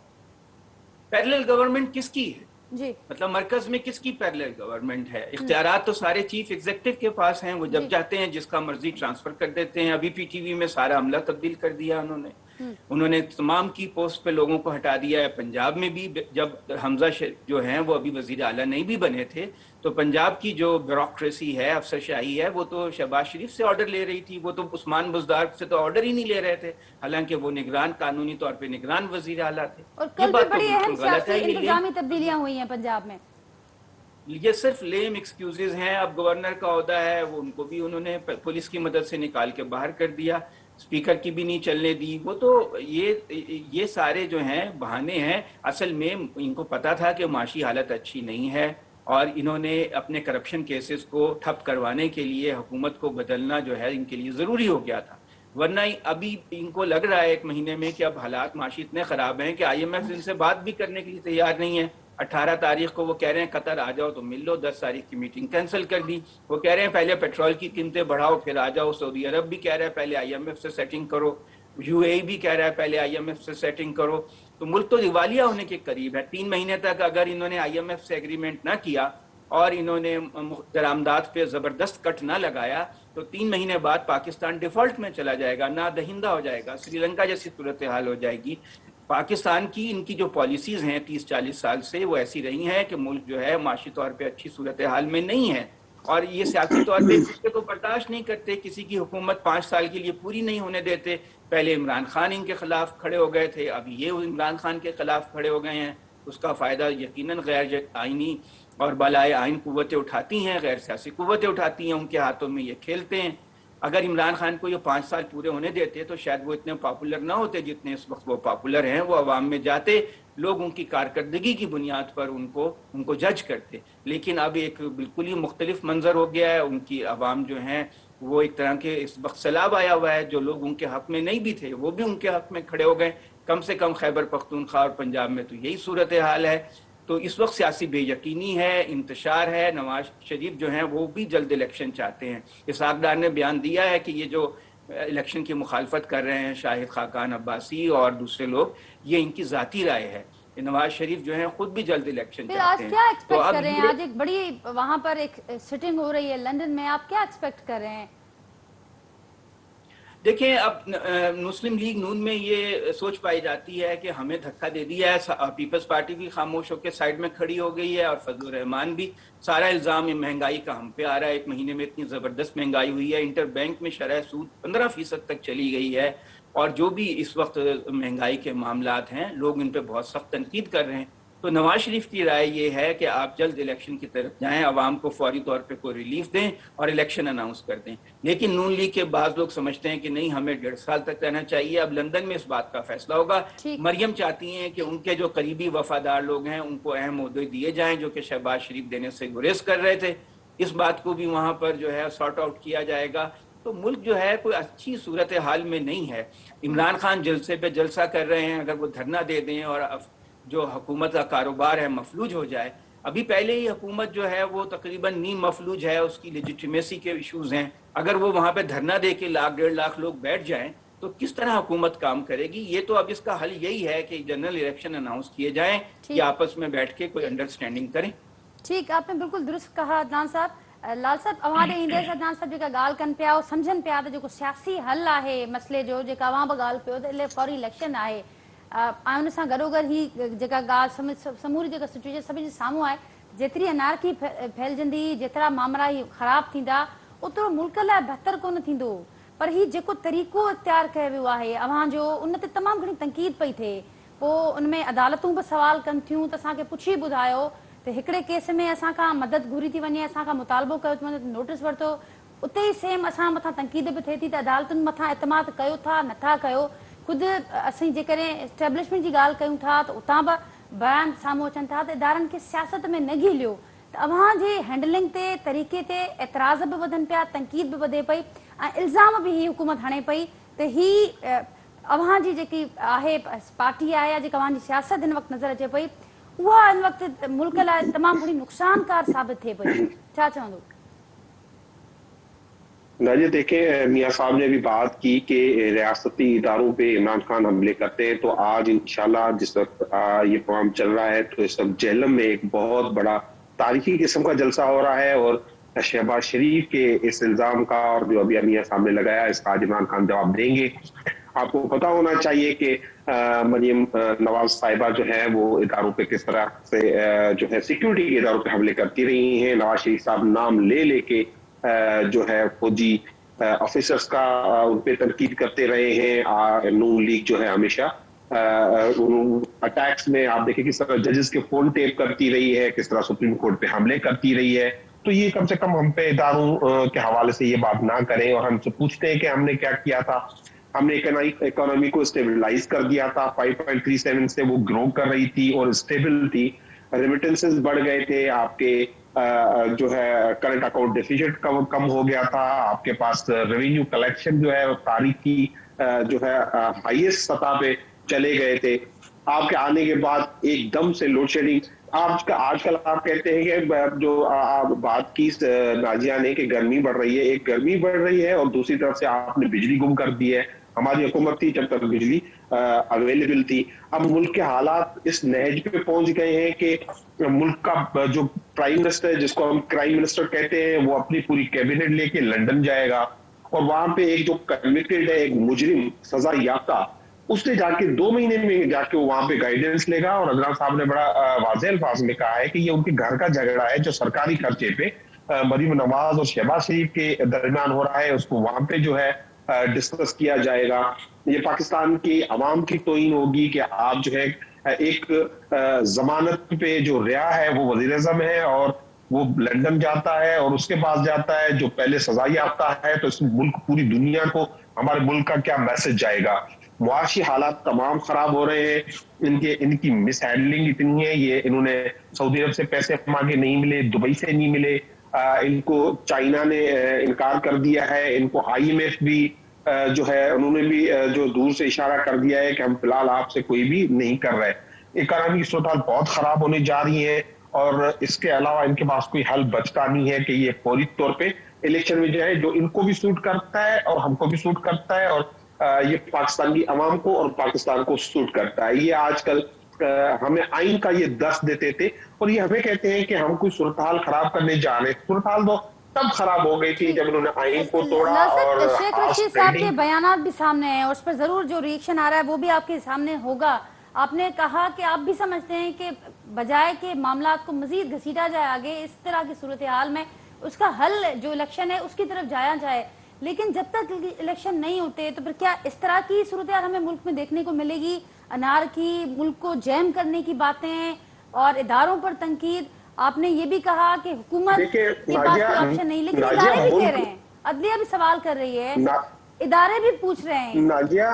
پیرالل گورنمنٹ کس کی ہے؟ جی مطلب مرکز میں کس کی پیرالل گورنمنٹ ہے؟ اختیارات تو سارے چیف ایگزیکٹو کے پاس ہیں, وہ جب چاہتے ہیں جس کا مرضی ٹرانسفر کر دیتے ہیں. ابھی پی ٹی وی میں سارا عملہ تبدیل کر دیا انہوں نے تمام کی پوسٹ پہ لوگوں کو ہٹا دیا ہے. پنجاب میں بھی جب حمزہ جو ہیں وہ ابھی وزیر اعلیٰ نہیں بھی بنے تھے, تو پنجاب کی جو بیوروکریسی ہے, افسر شاہی ہے, وہ تو شہباز شریف سے آرڈر لے رہی تھی, وہ تو عثمان بزدار سے تو آرڈر ہی نہیں لے رہے تھے, حالانکہ وہ نگران, قانونی طور پہ نگران وزیر اعلیٰ تھے. اور کل بھی بڑی اہم سیاسی انتظامی تبدیلیاں ہوئی ہیں پنجاب میں. یہ صرف لیم ایکسکیوزز ہیں. اب گورنر کا عہدہ ہے, وہ ان کو بھی انہوں نے پولیس کی مدد سے نکال کے باہر کر دیا, اسپیکر کی بھی نہیں چلنے دی. وہ تو یہ سارے جو ہیں بہانے ہیں. اصل میں ان کو پتا تھا کہ معاشی حالت اچھی نہیں ہے, اور انہوں نے اپنے کرپشن کیسز کو ٹھپ کروانے کے لیے حکومت کو بدلنا جو ہے ان کے لیے ضروری ہو گیا تھا. ورنہ ابھی ان کو لگ رہا ہے ایک مہینے میں کہ اب حالات معاشی اتنے خراب ہیں کہ آئی ایم ایف ان سے بات بھی کرنے کے لیے تیار نہیں ہے. 18 تاریخ کو وہ کہہ رہے ہیں قطر آ جاؤ تو مل لو, 10 تاریخ کی میٹنگ کینسل کر دی. وہ کہہ رہے ہیں پہلے پیٹرول کی قیمتیں بڑھاؤ پھر آ جاؤ. سعودی عرب بھی کہہ رہا ہے پہلے آئی ایم ایف سے سیٹنگ کرو, یو اے بھی کہہ رہا ہے پہلے آئی ایم ایف سے سیٹنگ کرو. تو ملک تو دیوالیہ ہونے کے قریب ہے. 3 مہینے تک اگر انہوں نے آئی ایم ایف سے ایگریمنٹ نہ کیا اور انہوں نے درآمدات پہ زبردست کٹ نہ لگایا تو 3 مہینے بعد پاکستان ڈیفالٹ میں چلا جائے گا, نا دہندہ ہو جائے گا, سری لنکا جیسی صورتحال ہو جائے گی. پاکستان کی ان کی جو پالیسیز ہیں 30-40 سال سے وہ ایسی رہی ہیں کہ ملک جو ہے معاشی طور پہ اچھی صورتحال میں نہیں ہے, اور یہ سیاسی طور پہ کسی کو برداشت نہیں کرتے. کسی کی حکومت 5 سال کے لیے پوری نہیں ہونے دیتے. پہلے عمران خان ان کے خلاف کھڑے ہو گئے تھے, اب یہ عمران خان کے خلاف کھڑے ہو گئے ہیں. اس کا فائدہ یقیناً غیر آئینی اور بالائے آئین قوتیں اٹھاتی ہیں, غیر سیاسی قوتیں اٹھاتی ہیں, ان کے ہاتھوں میں یہ کھیلتے ہیں. اگر عمران خان کو یہ 5 سال پورے ہونے دیتے تو شاید وہ اتنے پاپولر نہ ہوتے جتنے اس وقت وہ پاپولر ہیں. وہ عوام میں جاتے, لوگ ان کی کارکردگی کی بنیاد پر ان کو جج کرتے. لیکن اب ایک بالکل ہی مختلف منظر ہو گیا ہے. ان کی عوام جو ہیں وہ ایک طرح کے اس وقت سیلاب آیا ہوا ہے. جو لوگ ان کے حق میں نہیں بھی تھے وہ بھی ان کے حق میں کھڑے ہو گئے. کم سے کم خیبر پختونخوا اور پنجاب میں تو یہی صورتحال ہے. تو اس وقت سیاسی بے یقینی ہے, انتشار ہے. نواز شریف جو ہیں وہ بھی جلد الیکشن چاہتے ہیں. اسحاق ڈار نے بیان دیا ہے کہ یہ جو الیکشن کی مخالفت کر رہے ہیں شاہد خاقان عباسی اور دوسرے لوگ, یہ ان کی ذاتی رائے ہے. نواز شریف جو ہیں خود بھی جلد الیکشن چاہتے ہیں. آج کیا ایکسپیکٹ کر رہے ہیں؟ آج ایک بڑی وہاں پر ایک سٹنگ ہو رہی ہے لندن میں, آپ کیا ایکسپیکٹ کر رہے ہیں؟ دیکھیں, اب مسلم لیگ نون میں یہ سوچ پائی جاتی ہے کہ ہمیں دھکا دے دیا ہے. پیپلز پارٹی بھی خاموش ہو کے سائڈ میں کھڑی ہو گئی ہے, اور فضل الرحمان بھی. سارا الزام مہنگائی کا ہم پہ آ رہا ہے. 1 مہینے میں اتنی زبردست مہنگائی ہوئی ہے, انٹر بینک میں شرح سود 15% تک چلی گئی ہے. اور جو بھی اس وقت مہنگائی کے معاملات ہیں لوگ ان پہ بہت سخت تنقید کر رہے ہیں. تو نواز شریف کی رائے یہ ہے کہ آپ جلد الیکشن کی طرف جائیں, عوام کو فوری طور پہ کوئی ریلیف دیں اور الیکشن اناؤنس کر دیں. لیکن نون لیگ کے بعض لوگ سمجھتے ہیں کہ نہیں, ہمیں 1.5 سال تک رہنا چاہیے. اب لندن میں اس بات کا فیصلہ ہوگا. مریم چاہتی ہیں کہ ان کے جو قریبی وفادار لوگ ہیں ان کو اہم عہدے دیے جائیں, جو کہ شہباز شریف دینے سے گریز کر رہے تھے. اس بات کو بھی وہاں پر جو ہے سارٹ آؤٹ کیا جائے گا. تو ملک جو ہے کوئی اچھی صورتحال میں نہیں ہے. عمران خان جلسے پہ جلسہ کر رہے ہیں, اگر وہ دھرنا دے دیں اور جو حکومت کا کاروبار ہے مفلوج ہو جائے. ابھی پہلے ہی حکومت جو ہے وہ تقریباً نیم مفلوج ہے, اس کی لیجیٹیمیسی کے ایشوز ہیں. اگر وہ وہاں پہ دھرنا دے کے 1-1.5 لاکھ لوگ بیٹھ جائیں تو کس طرح حکومت کام کرے گی؟ یہ تو اب اس کا حل یہی ہے کہ جنرل الیکشن اناؤنس کیے جائیں یا آپس میں بیٹھ کے کوئی انڈرسٹینڈنگ کریں. ٹھیک, آپ نے بالکل درست کہا عدنان صاحب. لال صاحب, ہمارے ایندے سے عدنان صاحب جگہ گال کن پیا سمجھن پیا تو جو سیاسی حل ہے مسئلے جو جگہ وہاں پہ گال پہ تو فوری الیکشن ہے. ان سے گھروگھر ہی جگہ گال سموری جگہ سچویشن سبھی ساموں ہے. جتری انارکی پھیلجندی, جترا معاملہ ہی خراب تھیندا اترو ملک لائے بہتر کون تھیندو. پر ہی جیکو طریقو اختیار کیا ویو ہے اوہاں جو ان تے تمام گھنی تنقید پئی تھے. پو ان میں عدالتوں پہ سوال کن تھیوں تو اساں کے پوچھی بدھایو تو ہکڑے کیس میں اساں کا مدد گھوری تھی ونجے, اساں کا مطالبو کयो نوٹس ورتو, اتے ہی سیم اساں متھا تنقید بھی تھے تھی تو عدالتن متھا اعتماد کयो تھا نتھا کयो. خود اسی جے کریں اسٹیبلشمنٹ کی گال کیوں تھا تو اتاں बयान साम्हूं अचनि था त इदारनि खे सियासत में न घिलियो, त अव्हां जे हैंडलिंग ते तरीक़े ते एतिराज़ बि वधनि पिया, तनक़ीद बि वधे पई ऐं इल्ज़ाम बि ही हुकूमत हणे पई त ही अव्हां जी जेकी आहे पार्टी आहे या जेका अव्हां जी सियासत हिन वक़्तु नज़र अचे पई उहा हिन वक़्तु मुल्क लाइ तमामु घणी नुक़सानकार साबित थिए पई, छा चवंदो? नाजिया देखें, मियाँ साहब ने भी बात की कि रियासती इदारों पे इमरान खान हमले करते हैं, तो आज इंशाल्लाह जिस वक्त ये प्रोग्राम चल रहा है तो इस वक्त जेहलम में एक बहुत बड़ा तारीखी किस्म का जलसा हो रहा है और शहबाज शरीफ के इस इल्जाम का और जो अभी मियाँ साहब ने लगाया इसका आज इमरान खान जवाब देंगे। आपको पता होना चाहिए कि मरियम नवाज साहिबा जो है वो इदारों पे किस तरह से जो है सिक्योरिटी के इदारों पे हमले करती रही हैं। नवाज शरीफ साहब नाम ले लेके जो है फौजी ऑफिसर्स का उन पे तनकीद करते रहे हैं। नून लीग जो है हमेशा अटैक्स में आप देखें किस तरह जजेस के फोन टेप करती रही है, किस तरह सुप्रीम कोर्ट पे हमले करती रही है। तो ये कम से कम हम पे इदारों के हवाले से ये बात ना करें और हमसे पूछते हैं कि हमने क्या किया था। हमने इकोनॉमी को स्टेबलाइज कर दिया था, 5.37 से वो ग्रो कर रही थी और स्टेबल थी। रेमिटेंसेस बढ़ गए थे, आपके जो है करंट अकाउंट डेफिसिट कम हो गया था, आपके पास रेवेन्यू कलेक्शन जो है तारीखी जो है हाईएस्ट सतह पे चले गए थे। आपके आने के बाद एकदम से लोड शेडिंग। आजकल आप कहते हैं कि जो बात की नाजिया ने कि गर्मी बढ़ रही है, एक गर्मी बढ़ रही है और दूसरी तरफ से आपने बिजली गुम कर दी है। हमारी हुकूमत थी जब तक बिजली अवेलेबल थी। अब मुल्क के हालात इस नहज पे पहुंच गए हैं कि मुल्क का जो प्राइम मिनिस्टर है, जिसको हम प्राइम मिनिस्टर कहते हैं, वो अपनी पूरी कैबिनेट लेके लंदन जाएगा और वहां पे एक जो कन्विक्टेड है, एक मुजरिम सजा याफ्ता, उसने जाके 2 महीने में जाके वहां पे गाइडेंस लेगा। और अजरा साहब ने बड़ा वाज़ेह अल्फाज में कहा है कि ये उनके घर का झगड़ा है जो सरकारी खर्चे पे मरीम नवाज और शहबाज शरीफ के दरमियान हो रहा है, उसको वहां पे जो है डिस्कस किया जाएगा। ये पाकिस्तान की अवाम की तौहीन होगी कि आप जो है एक जमानत पे जो रिहा है वो वज़ीर-ए-आज़म है और वो लंदन जाता है और उसके पास जाता है जो पहले सजा याफ्ता है। तो इस मुल्क पूरी दुनिया को हमारे मुल्क का क्या मैसेज जाएगा। मुआशी हालात तमाम खराब हो रहे हैं, इनकी मिस हैंडलिंग इतनी है। ये इन्होंने सऊदी अरब से पैसे मांगे नहीं मिले, दुबई से नहीं मिले, इनको चाइना ने इनकार कर दिया है, इनको IMF भी जो है उन्होंने भी जो दूर से इशारा कर दिया है कि हम फिलहाल आपसे कोई भी नहीं कर रहे। इकोनॉमी की सूरत बहुत खराब होने जा रही है और इसके अलावा इनके पास कोई हल बचता नहीं है कि ये फौरी तौर पे इलेक्शन में जाए, जो इनको भी सूट करता है और हमको भी सूट करता है और ये पाकिस्तान की अवाम को और पाकिस्तान को सूट करता है। ये आजकल हमें आइन का ये दर्स देते थे और ये हमें कहते हैं कि हम कोई सूरत हाल खराब करने जा रहे हैं। सूरत हाल तो तब खराब हो गई थी जब उन्होंने आइन को तोड़ा। और शेख रशीद साहब के बयानात भी सामने हैं और उस पर जरूर जो रिएक्शन आ रहा है वो भी आपके सामने होगा। आपने कहा कि आप भी समझते हैं कि बजाय के मामला को मजीद घसीटा जाए आगे, इस तरह की सूरत हाल में उसका हल जो इलेक्शन है उसकी तरफ जाया जाए। लेकिन जब तक इलेक्शन नहीं होते तो फिर क्या इस तरह की सूरत हाल हमें मुल्क में देखने को मिलेगी? अनार की, मुल्क को जैम करने की बातें और इदारों पर तंकीद। आपने ये भी कहा कि हुकूमत के पास कोई ऑप्शन नहीं, लेकिन इदारे भी कह रहे हैं, अदलिया भी सवाल कर रही है, इदारे भी पूछ रहे हैं। नाजिया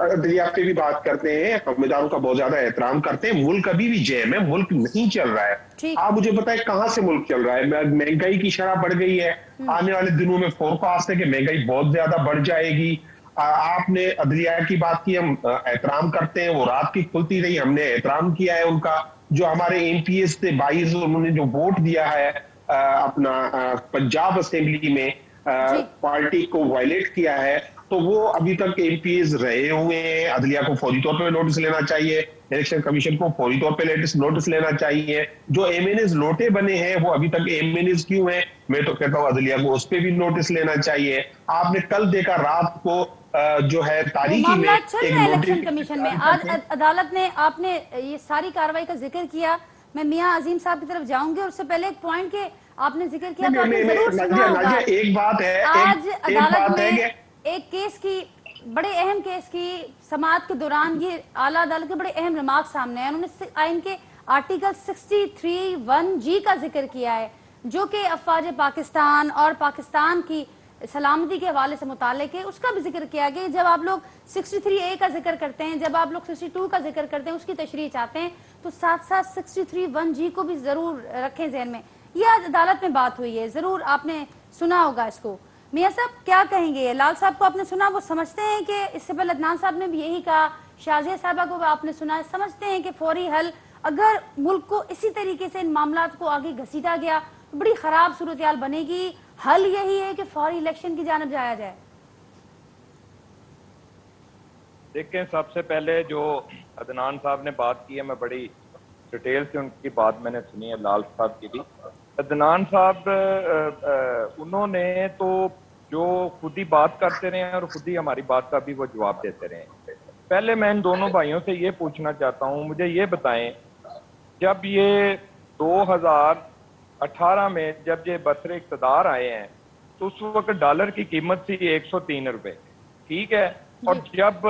अदलिया पे भी बात करते हैं, हम इदारों का बहुत ज्यादा एहतराम करते हैं। मुल्क अभी भी जैम है, मुल्क नहीं चल रहा है। आप मुझे बताएं कहाँ से मुल्क चल रहा है? महंगाई की शरह बढ़ गई है। आने वाले दिनों में फोरकास्ट है कि महंगाई बहुत ज्यादा बढ़ जाएगी। आपने अदलिया की बात की, हम एहतराम करते हैं, वो रात की खुलती रही, हमने एहतराम किया है उनका। जो हमारे MPs थे 22, उन्होंने जो वोट दिया है अपना पंजाब असेंबली में पार्टी को वायलेट किया है, तो वो अभी तक MPs रहे हुए हैं। अदलिया को फौरी तौर पे नोटिस लेना चाहिए, इलेक्शन कमीशन को फौरी तौर पे नोटिस लेना चाहिए। जो MNAs लोटे बने हैं वो अभी तक MNAs क्यों हैं? मैं तो कहता हूँ अदलिया को उस पर भी नोटिस लेना चाहिए। आपने कल देखा रात को जो है तारीखी में इलेक्शन कमीशन में आज अदालत ने, आपने ये सारी कार्रवाई का जिक्र किया, मैं मियां अजीम साहब की तरफ जाऊंगी और उससे पहले एक पॉइंट के आपने जिक्र किया तो आपने जरूर सुना होगा। एक बात है, आज अदालत में एक केस की, बड़े अहम केस की समाअत के दौरान ये आला अदालत के बड़े अहम रिमार्क सामने आए। उन्होंने आइन के आर्टिकल 63(1)G का जिक्र किया है जो कि अफवाज पाकिस्तान और पाकिस्तान की सलामती के हवाले से मुतालिक है। उसका भी जिक्र किया गया। जब आप लोग 63A का जिक्र करते हैं, जब आप लोग 62 का जिक्र करते हैं, उसकी तशरीह चाहते हैं, तो साथ साथ 63(1)(g को भी जरूर रखें ज़हन में। यह अदालत में बात हुई है, जरूर आपने सुना होगा इसको। मियाँ साहब क्या कहेंगे? लाल साहब को आपने सुना, वो समझते हैं कि इससे पहले अदनान साहब ने भी यही कहा, शाजिया साहबा को आपने सुना है, समझते हैं कि फौरी हल अगर मुल्क को इसी तरीके से इन मामलात को आगे घसीटा गया तो बड़ी खराब सूरत हाल बनेगी, हल यही है कि फौरी इलेक्शन की जानिब जाया जाए? देखें, सबसे पहले जो अदनान साहब ने बात की है, मैं बड़ी डिटेल से उनकी बात मैंने सुनी है, लाल साहब की भी। अदनान साहब उन्होंने तो जो खुद ही बात करते रहे हैं और खुद ही हमारी बात का भी वो जवाब देते रहे हैं। पहले मैं इन दोनों भाइयों से ये पूछना चाहता हूँ, मुझे ये बताएं, जब ये 2018 में जब ये बरसरे इक़्तिदार आए हैं तो उस वक्त डॉलर की कीमत थी 103 रुपए, ठीक है। और जब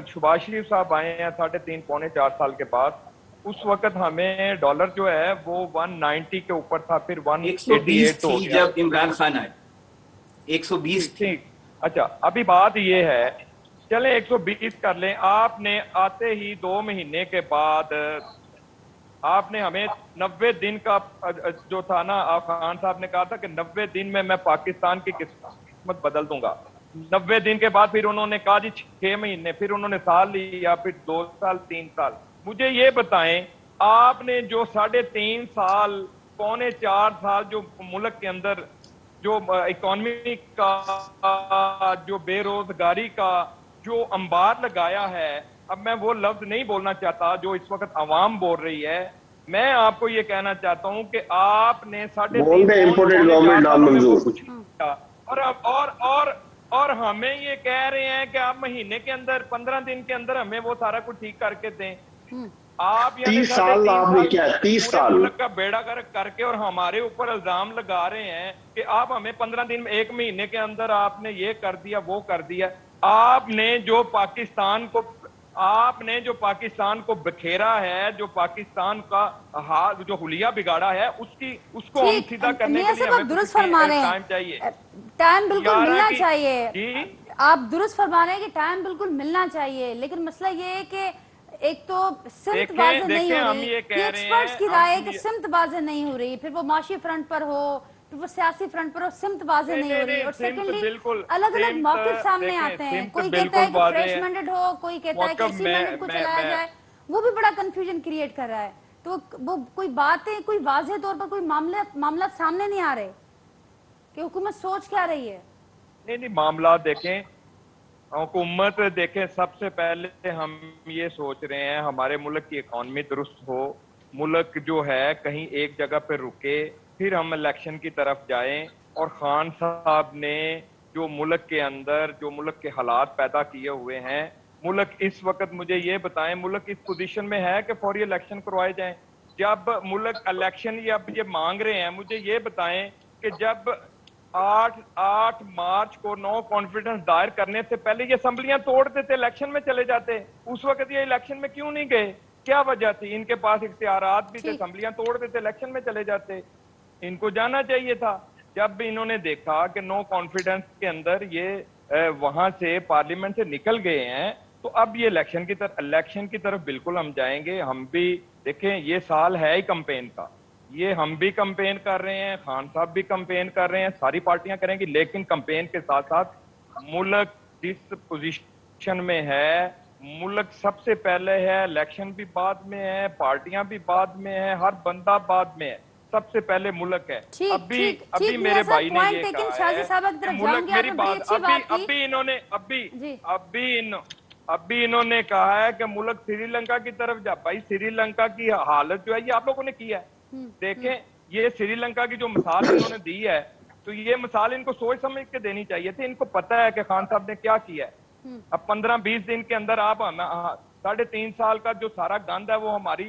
शहबाज शरीफ साहब आए हैं 3.5 पौने 4 साल के बाद, उस वक्त हमें डॉलर जो है वो 190 के ऊपर था, फिर 188 हो गया जब इमरान खान आए 120 थी। अच्छा, अभी बात ये है, चले 120 कर लें, आपने आते ही 2 महीने के बाद आपने हमें 90 दिन का जो था ना, खान साहब ने कहा था कि 90 दिन में मैं पाकिस्तान की किस्मत बदल दूंगा। 90 दिन के बाद फिर उन्होंने कहा जी 6 महीने, फिर उन्होंने साल लिया, फिर 2 साल 3 साल। मुझे ये बताएं, आपने जो 3.5 साल पौने 4 साल जो मुल्क के अंदर जो इकोनॉमी का, जो बेरोजगारी का जो अंबार लगाया है, अब मैं वो लफ्ज नहीं बोलना चाहता जो इस वक्त आवाम बोल रही है, मैं आपको ये कहना चाहता हूं कि आपने 3.5 और हमें ये कह रहे हैं कि आप महीने के अंदर 15 दिन के अंदर हमें वो सारा कुछ ठीक करके दें। आप 30 साल आपने क्या, 30 साल मुल्क का बेड़ा गर्क करके और हमारे ऊपर इल्जाम लगा रहे हैं कि आप हमें 15 दिन में, 1 महीने के अंदर आपने ये कर दिया, वो कर दिया। आपने जो पाकिस्तान को बखेरा है, जो पाकिस्तान का हाल, जो हुलिया बिगाड़ा है, उसको हम सीधा करने के लिए हमें दुरुस्त फरमा रहे हैं, टाइम चाहिए, टाइम बिल्कुल मिलना चाहिए। आप दुरुस्त फरमा रहे हैं कि टाइम बिल्कुल मिलना चाहिए, लेकिन मसला ये है कि एक तो सिमत वाज़ेह नहीं हो रही, एक्सपर्ट्स की राय है कि सिमत वाज़ेह नहीं हो रही, फिर वो माशी फ्रंट पर हो, फिर वो सियासी फ्रंट पर हो, सिमत वाज़ेह नहीं हो रही। और सेकंडली अलग अलग मौक़िफ़ सामने आते हैं, कोई कहता है कि फ्रेश माइंडेड हो, कोई कहता है कि इसी माइंडेड को चलाया जाए, वो भी बड़ा कंफ्यूजन क्रिएट कर रहा है। तो वो कोई बातें, कोई वाज़ेह तौर पर कोई मामला सामने नहीं आ रहे कि हुकूमत सोच क्या रही है। नहीं, मामला देखें, हुकूमत देखें, सबसे पहले हम ये सोच रहे हैं हमारे मुल्क की इकॉनमी दुरुस्त हो, मुल्क जो है कहीं एक जगह पे रुके, फिर हम इलेक्शन की तरफ जाएं। और खान साहब ने जो मुल्क के अंदर जो मुल्क के हालात पैदा किए हुए हैं, मुल्क इस वक्त, मुझे ये बताएं, मुल्क इस पोजीशन में है कि फौरी इलेक्शन करवाए जाएं? जब मुल्क इलेक्शन ये मांग रहे हैं, मुझे ये बताएं कि जब 8 मार्च को नो कॉन्फिडेंस दायर करने से पहले ये असम्बलियां तोड़ देते, इलेक्शन में चले जाते, उस वक्त ये इलेक्शन में क्यों नहीं गए? क्या वजह थी? इनके पास इख्तियारात भी थे, असम्बलियां तोड़ देते, इलेक्शन में चले जाते। इनको जाना चाहिए था। जब भी इन्होंने देखा कि नो कॉन्फिडेंस के अंदर ये वहां से पार्लियामेंट से निकल गए हैं, तो अब ये इलेक्शन की तरफ बिल्कुल हम जाएंगे। हम भी देखें, ये साल है ही कैंपेन का, ये हम भी कैंपेन कर रहे हैं, खान साहब भी कैंपेन कर रहे हैं, सारी पार्टियां करेंगी, लेकिन कैंपेन के साथ साथ मुल्क जिस पोजीशन में है, मुल्क सबसे पहले है, इलेक्शन भी बाद में है, पार्टियां भी बाद में है, हर बंदा बाद में है, सबसे पहले मुल्क है। अभी मेरे भाई ने ये कहा है, मुल्क, मेरी बात, अभी इन्होंने कहा है कि मुल्क श्रीलंका की तरफ जा। भाई, श्रीलंका की हालत जो है ये आप लोगों ने की है। देखें, ये श्रीलंका की जो मिसाल इन्होंने दी है, तो ये मिसाल इनको सोच समझ के देनी चाहिए थी। इनको पता है कि खान साहब ने क्या किया है। अब 15-20 दिन के अंदर आप 3.5 साल का जो सारा गंद है वो हमारे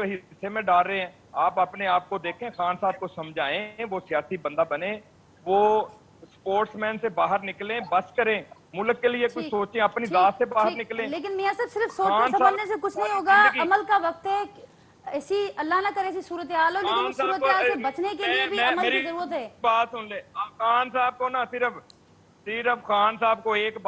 हिस्से में डाल रहे हैं। आप अपने आप को देखें, खान साहब को समझाएं, वो सियासी बंदा बने, वो स्पोर्ट्समैन से बाहर निकलें, बस करें, मुल्क के लिए कुछ सोचें, अपनी जात से बाहर निकलें। लेकिन मियां साहब, सिर्फ सोचने समझने से कुछ नहीं होगा, अमल का वक्त है। ऐसी अल्लाह ना करे ऐसी सूरत हाल हो, लेकिन इस सूरत हाल से बचने के लिए भी अमल की जरूरत है। बात सुन ले, खान साहब को ना सिर्फ खान साहब को एक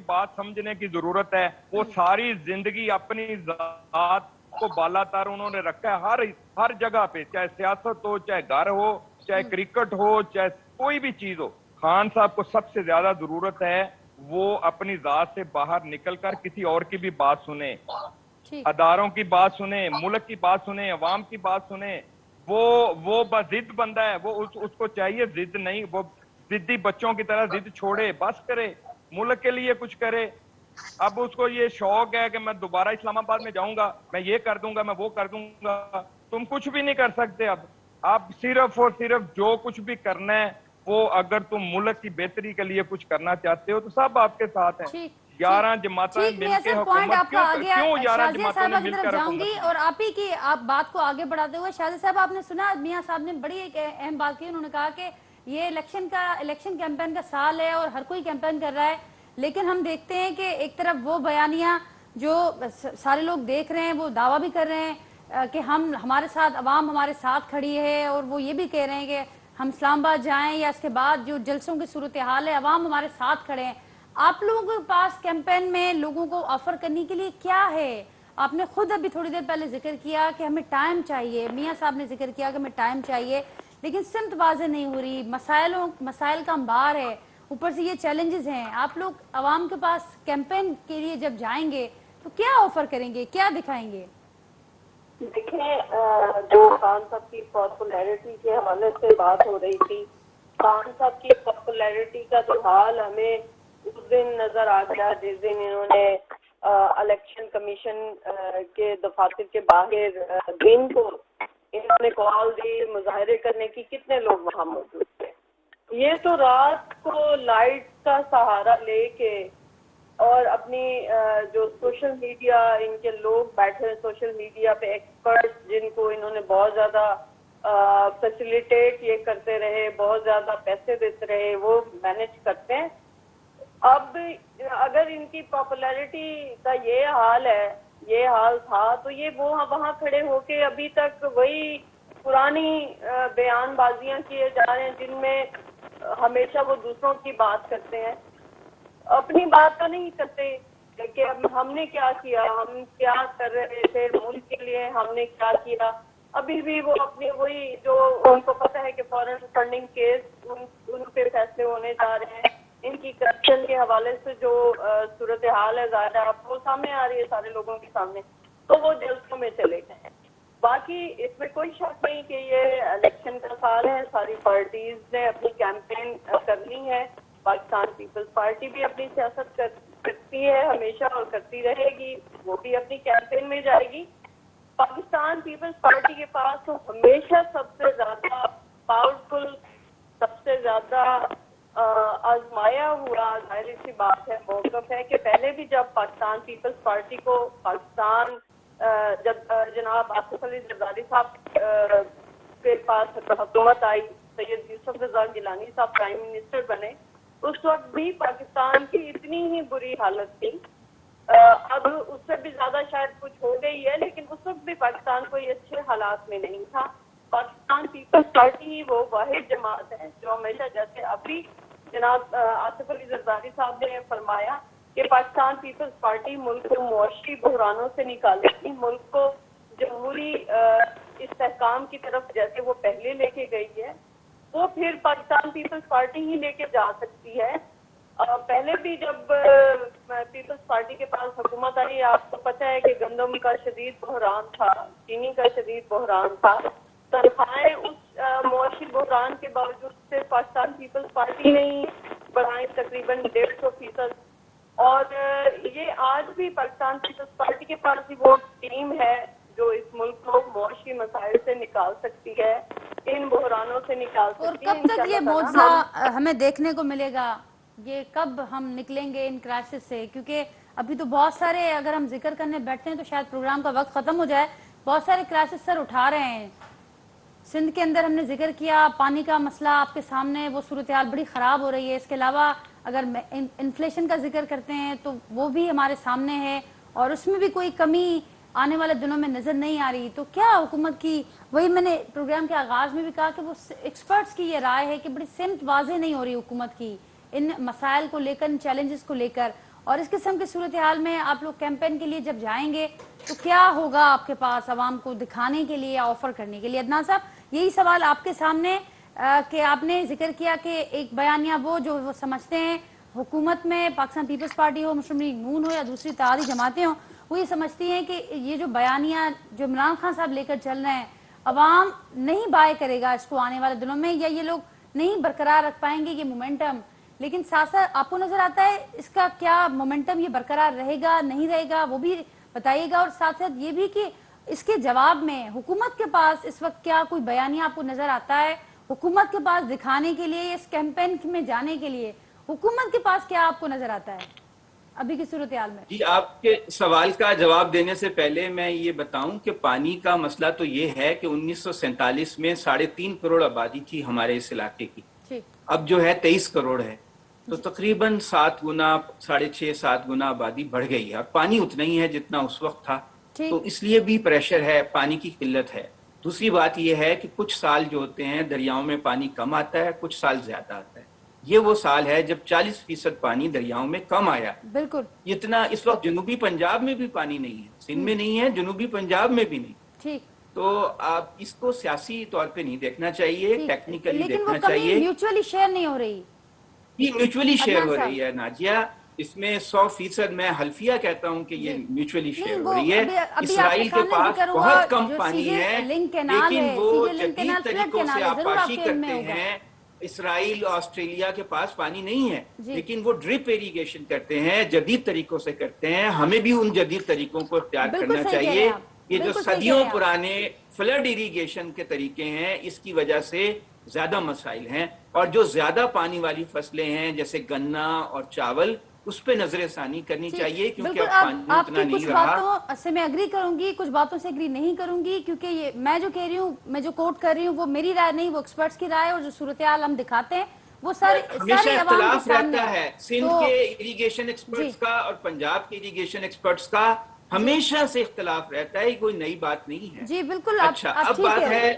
बात समझने की जरूरत है। वो सारी जिंदगी अपनी जात को बालातर उन्होंने रखा है हर जगह पे, चाहे सियासत हो, चाहे घर हो, चाहे क्रिकेट हो, चाहे कोई भी चीज हो। खान साहब को सबसे ज्यादा जरूरत है वो अपनी जात से बाहर निकलकर किसी और की भी बात सुने, अदारों की बात सुने, मुल्क की बात सुने, अवाम की बात सुने। वो बस जिद बंदा है, वो उसको चाहिए जिद नहीं, वो जिद्दी बच्चों की तरह जिद छोड़े, बस करे, मुल्क के लिए कुछ करे। अब उसको ये शौक है कि मैं दोबारा इस्लामाबाद में जाऊंगा, मैं ये कर दूंगा, मैं वो कर दूंगा। तुम कुछ भी नहीं कर सकते। अब आप सिर्फ और सिर्फ जो कुछ भी करना है वो, अगर तुम मुल्क की बेहतरी के लिए कुछ करना चाहते हो तो सब आपके साथ हैं। 11 जमातें मिलकर हुकूमत, क्यों 11 जमातों ने मिलकर जाऊंगी। और आप ही की आप बात को आगे बढ़ाते हुए शाहज़ी साहब, आपने सुना मियां साहब ने बड़ी एक अहम बात की। उन्होंने कहा कि ये इलेक्शन कैंपेन का साल है और हर कोई कैंपेन कर रहा है, लेकिन हम देखते हैं कि एक तरफ वो बयानियां जो सारे लोग देख रहे हैं, वो दावा भी कर रहे हैं कि हमारे साथ अवाम हमारे साथ खड़ी है, और वो ये भी कह रहे हैं कि हम इस्लामाबाद जाएं या इसके बाद जो जलसों की सूरत हाल है, अवाम हमारे साथ खड़े हैं। आप लोगों के पास कैंपेन में लोगों को ऑफर करने के लिए क्या है? आपने खुद अभी थोड़ी देर पहले जिक्र किया कि हमें टाइम चाहिए, मियां साहब ने जिक्र किया कि हमें टाइम चाहिए, लेकिन सिमत वाज़ेह नहीं हो रही, मसाइल का अंबार है, ऊपर से ये चैलेंजेस हैं। आप लोग अवाम के पास कैंपेन के लिए जब जाएंगे तो क्या ऑफर करेंगे, क्या दिखाएंगे? देखिए, जो खान साहब की पॉपुलैरिटी के हवाले से बात हो रही थी, खान साहब की पॉपुलैरिटी का तो हाल हमें उस दिन नजर आ गया जिस दिन इन्होंने इलेक्शन कमीशन के दफातर के बाहर दिन को इन्होंने कॉल दी मुजाहरे करने की। कितने लोग वहां मौजूद थे? ये तो रात को लाइट का सहारा लेके और अपनी जो सोशल मीडिया इनके लोग बैठे हैं, सोशल मीडिया पे एक्सपर्ट्स जिनको इन्होंने बहुत ज्यादा फैसिलिटेट ये करते रहे, बहुत ज्यादा पैसे देते रहे, वो मैनेज करते हैं। अब अगर इनकी पॉपुलैरिटी का ये हाल है, ये हाल था, तो ये वो वहां खड़े होके अभी तक वही पुरानी बयानबाजियां किए जा रहे हैं जिनमें हमेशा वो दूसरों की बात करते हैं, अपनी बात तो नहीं करते कि हमने क्या किया, हम क्या कर रहे थे मुल्क के लिए, हमने क्या किया। अभी भी वो अपने वही जो उनको पता है कि फॉरेन फंडिंग केस उन पे फैसले होने जा रहे हैं, इनकी करप्शन के हवाले से जो सूरत हाल है ज़्यादा वो सामने आ रही है सारे लोगों के सामने, तो वो जल्सों में चले गए। बाकी इसमें कोई शक नहीं कि ये इलेक्शन का साल है, सारी पार्टीज ने अपनी कैंपेन करनी है। पाकिस्तान पीपल्स पार्टी भी अपनी सियासत करती है हमेशा और करती रहेगी, वो भी अपनी कैंपेन में जाएगी। पाकिस्तान पीपल्स पार्टी के पास तो हमेशा सबसे ज्यादा पावरफुल, सबसे ज्यादा आजमाया हुआ जाहिर सी बात है मौक़िफ़ है कि पहले भी जब पाकिस्तान पीपल्स पार्टी को पाकिस्तान जब जनाब आसिफ अली जरदारी साहब के पास हुकूमत आई, सैयद यूसुफ रज़ा गिलानी साहब प्राइम मिनिस्टर बने, उस वक्त भी पाकिस्तान की इतनी ही बुरी हालत थी। अब उससे भी ज्यादा शायद कुछ हो गई है, लेकिन उस वक्त भी पाकिस्तान कोई अच्छे हालात में नहीं था। पाकिस्तान पीपल्स पार्टी ही वो वाहिद जमात है जो हमेशा, जैसे अभी जनाब आसिफ अली जरदारी साहब ने फरमाया कि पाकिस्तान पीपल्स पार्टी मुल्क को मुआशी बहरानों से निकालेगी, मुल्क को जमहूरी इस्तेहकाम की तरफ जैसे वो पहले लेके गई है, वो फिर पाकिस्तान पीपल्स पार्टी ही लेके जा सकती है। पहले भी जब पीपल्स पार्टी के पास हुकूमत आई, आपको पता है कि गंदम का शदीद बहरान था, चीनी का शदीद बहरान था, तनख्वाहें उस मुआशी बहरान के बावजूद से पाकिस्तान पीपल्स पार्टी ने ही बढ़ाई तकरीबन 150%। और ये आज भी पाकिस्तान पीपल्स पार्टी के पास ही वो टीम है जो इस मुल्क को मुआशी मसाइल से निकाल सकती है, इन बहरानों से निकाल सकती है। और कब तक ये मौजूदा हमें देखने को मिलेगा, ये कब हम निकलेंगे इन क्राइसिस से? क्योंकि अभी तो बहुत सारे, अगर हम जिक्र करने बैठते हैं तो शायद प्रोग्राम का वक्त खत्म हो जाए, बहुत सारे क्राइसिस सर उठा रहे हैं। सिंध के अंदर हमने जिक्र किया, पानी का मसला आपके सामने, वो सूरत हाल बड़ी ख़राब हो रही है। इसके अलावा अगर इन्फ्लेशन का जिक्र करते हैं तो वो भी हमारे सामने है और उसमें भी कोई कमी आने वाले दिनों में नज़र नहीं आ रही। तो क्या हुकूमत की, वही मैंने प्रोग्राम के आगाज़ में भी कहा कि वो एक्सपर्ट्स की ये राय है कि बड़ी सिमत वाज़ेह नहीं हो रही हुकूमत की ان مسائل کو لیکر, ان چیلنجز کو لیکر, اور اس قسم کی صورتحال میں آپ لوگ کیمپین کے لیے جب جائیں گے تو کیا ہوگا آپ کے پاس عوام کو دکھانے کے لیے, آفر کرنے کے لیے؟ عدنان صاحب, یہی سوال آپ کے سامنے کہ آپ نے ذکر کیا کہ ایک بیانیہ وہ جو وہ سمجھتے ہیں حکومت میں پاکستان پیپلز پارٹی ہو, مسلم لیگ نون ہو یا دوسری اتحادی جماعتیں ہوں, وہ یہ سمجھتی ہیں کہ یہ جو بیانیہ جو عمران خان صاحب لے کر چل رہے ہیں عوام نہیں بائے کرے گا اس کو آنے والے دنوں میں, یا یہ لوگ نہیں برقرار رکھ پائیں گے یہ مومنٹم. لیکن ساتھ ساتھ آپ کو نظر آتا ہے اس کا کیا مومنٹم یہ برقرار رہے گا نہیں رہے گا, وہ بھی بتائیے گا. اور ساتھ ساتھ یہ بھی کہ اس کے جواب میں حکومت کے پاس اس وقت کیا کوئی بیانیہ آپ کو نظر آتا ہے حکومت کے پاس دکھانے کے لیے, اس کیمپین میں جانے کے لیے حکومت کے پاس کیا آپ کو نظر آتا ہے ابھی کی صورتحال میں؟ جی, آپ کے سوال کا جواب دینے سے پہلے میں یہ بتاؤں کہ پانی کا مسئلہ تو یہ ہے کہ 1947 میں 3.5 کروڑ آبادی تھی ہمارے اس علاقے کی, اب جو ہے 23 کروڑ ہے, تو تقریباً 7 گنا 6.5-7 گنا آبادی بڑھ گئی ہے, اور پانی اتنا ہی ہے جتنا اس وقت تھا, تو اس لیے بھی پریشر ہے, پانی کی قلت ہے. دوسری بات یہ ہے کہ کچھ سال جو ہوتے ہیں دریاؤں میں پانی کم آتا ہے, کچھ سال زیادہ آتا ہے. یہ وہ سال ہے جب 40% پانی دریاؤں میں کم آیا. بالکل اتنا اس وقت جنوبی پنجاب میں بھی پانی نہیں ہے, سندھ میں نہیں ہے, جنوبی پنجاب میں بھی نہیں. ٹھیک, تو آپ اس کو سیاسی طور پہ نہیں دیکھنا چاہیے, ٹیکنیکلی دیکھنا چاہیے. لیکن وہ میوچولی شیئر نہیں ہو رہی. یہ میوچولی شیئر ہو رہی ہے ناجیہ, اس میں 100% میں حلفیہ کہتا ہوں کہ یہ میوچولی شیئر ہو رہی ہے. اسرائیل کے پاس بہت کم پانی ہے, لیکن وہ جدید طریقوں سے آبپاشی کرتے ہیں. اسرائیل اور آسٹریلیا کے پاس پانی نہیں ہے, لیکن وہ ڈرپ ایریگیشن کرتے ہیں, جدید طریقوں سے کرتے ہیں. ہمیں بھی ان جدید طریقوں کو اختیار کرنا چاہیے. یہ جو صدیوں پرانے فلڈ ایریگیشن کے طریقے ہیں اس کی وجہ سے زیادہ مسائل ہیں, اور جو زیادہ پانی والی فصلیں ہیں جیسے گنا اور چاول, اس پہ نظر ثانی کرنی چاہیے, کیونکہ اب پانی اتنا نہیں رہا. آپ کی کچھ باتوں سے میں اگری کروں گی, کچھ باتوں سے اگری نہیں کروں گی, کیونکہ یہ میں جو کہہ رہی ہوں, میں جو کوٹ کر رہی ہوں وہ میری رائے نہیں, وہ ایکسپرٹس کی رائے, اور جو صورتحال ہم دکھاتے ہیں وہ ہمیشہ اختلاف رہتا ہے. سندھ کے ایریگیشن ایکسپرٹس کا اور پنجاب کے ایریگیشن ایکسپرٹس کا ہمیشہ سے اختلاف رہتا ہے, کوئی نئی بات نہیں ہے. جی بالکل. اچھا, اب بات ہے,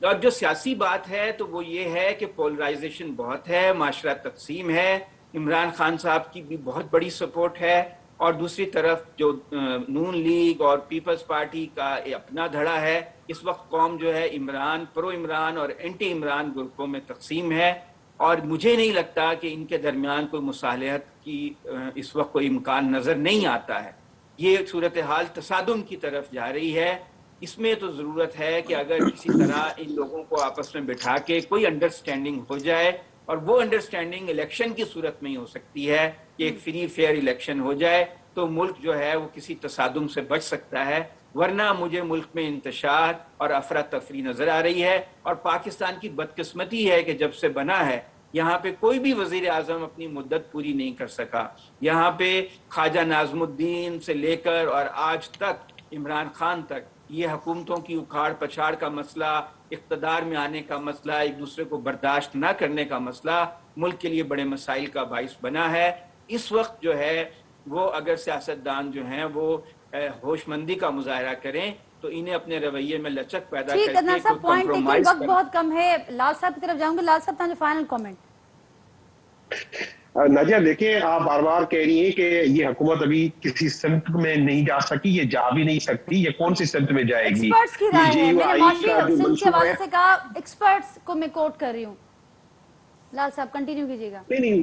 اور جو سیاسی بات ہے تو وہ یہ ہے کہ پولرائزیشن بہت ہے, معاشرہ تقسیم ہے. عمران خان صاحب کی بھی بہت بڑی سپورٹ ہے, اور دوسری طرف جو نون لیگ اور پیپلز پارٹی کا اپنا دھڑا ہے. اس وقت قوم جو ہے عمران, پرو عمران اور اینٹی عمران گروپوں میں تقسیم ہے, اور مجھے نہیں لگتا کہ ان کے درمیان کوئی مصالحت کی اس وقت کوئی امکان نظر نہیں آتا ہے. یہ صورتحال تصادم کی طرف جا رہی ہے. اس میں تو ضرورت ہے کہ اگر کسی طرح ان لوگوں کو آپس میں بٹھا کے کوئی انڈرسٹینڈنگ ہو جائے, اور وہ انڈرسٹینڈنگ الیکشن کی صورت میں ہی ہو سکتی ہے کہ ایک فری فیئر الیکشن ہو جائے, تو ملک جو ہے وہ کسی تصادم سے بچ سکتا ہے. ورنہ مجھے ملک میں انتشار اور افراتفری نظر آ رہی ہے, اور پاکستان کی بدقسمتی ہے کہ جب سے بنا ہے یہاں پہ کوئی بھی وزیر اعظم اپنی مدت پوری نہیں کر سکا. یہاں پہ خواجہ ناظم الدین سے لے کر اور آج تک عمران خان تک یہ حکومتوں کی اکھاڑ پچھاڑ کا مسئلہ, اقتدار میں آنے کا مسئلہ, ایک دوسرے کو برداشت نہ کرنے کا مسئلہ ملک کے لیے بڑے مسائل کا باعث بنا ہے. اس وقت جو ہے وہ اگر سیاستدان جو ہیں وہ ہوش مندی کا مظاہرہ کریں تو انہیں اپنے رویے میں لچک پیدا کر کے کوئی کمپرومائز وقت بہت کم ہے. لال صاحب کی طرف جاؤں گے. لال صاحب جو فائنل کامنٹ. ناجیہ دیکھیں, آپ بار بار کہہ رہی ہیں کہ یہ حکومت ابھی کسی سمت میں نہیں جا سکی, یہ جا بھی نہیں سکتی. یہ کون سی سمت میں جائے گی؟ ایکسپرٹس کی رائے ہے, میں نے معاشی سمت کے حوالے سے کہا, ایکسپرٹس کو میں کوٹ کر رہی ہوں. لال صاحب کنٹینیو کیجیے گا. نہیں,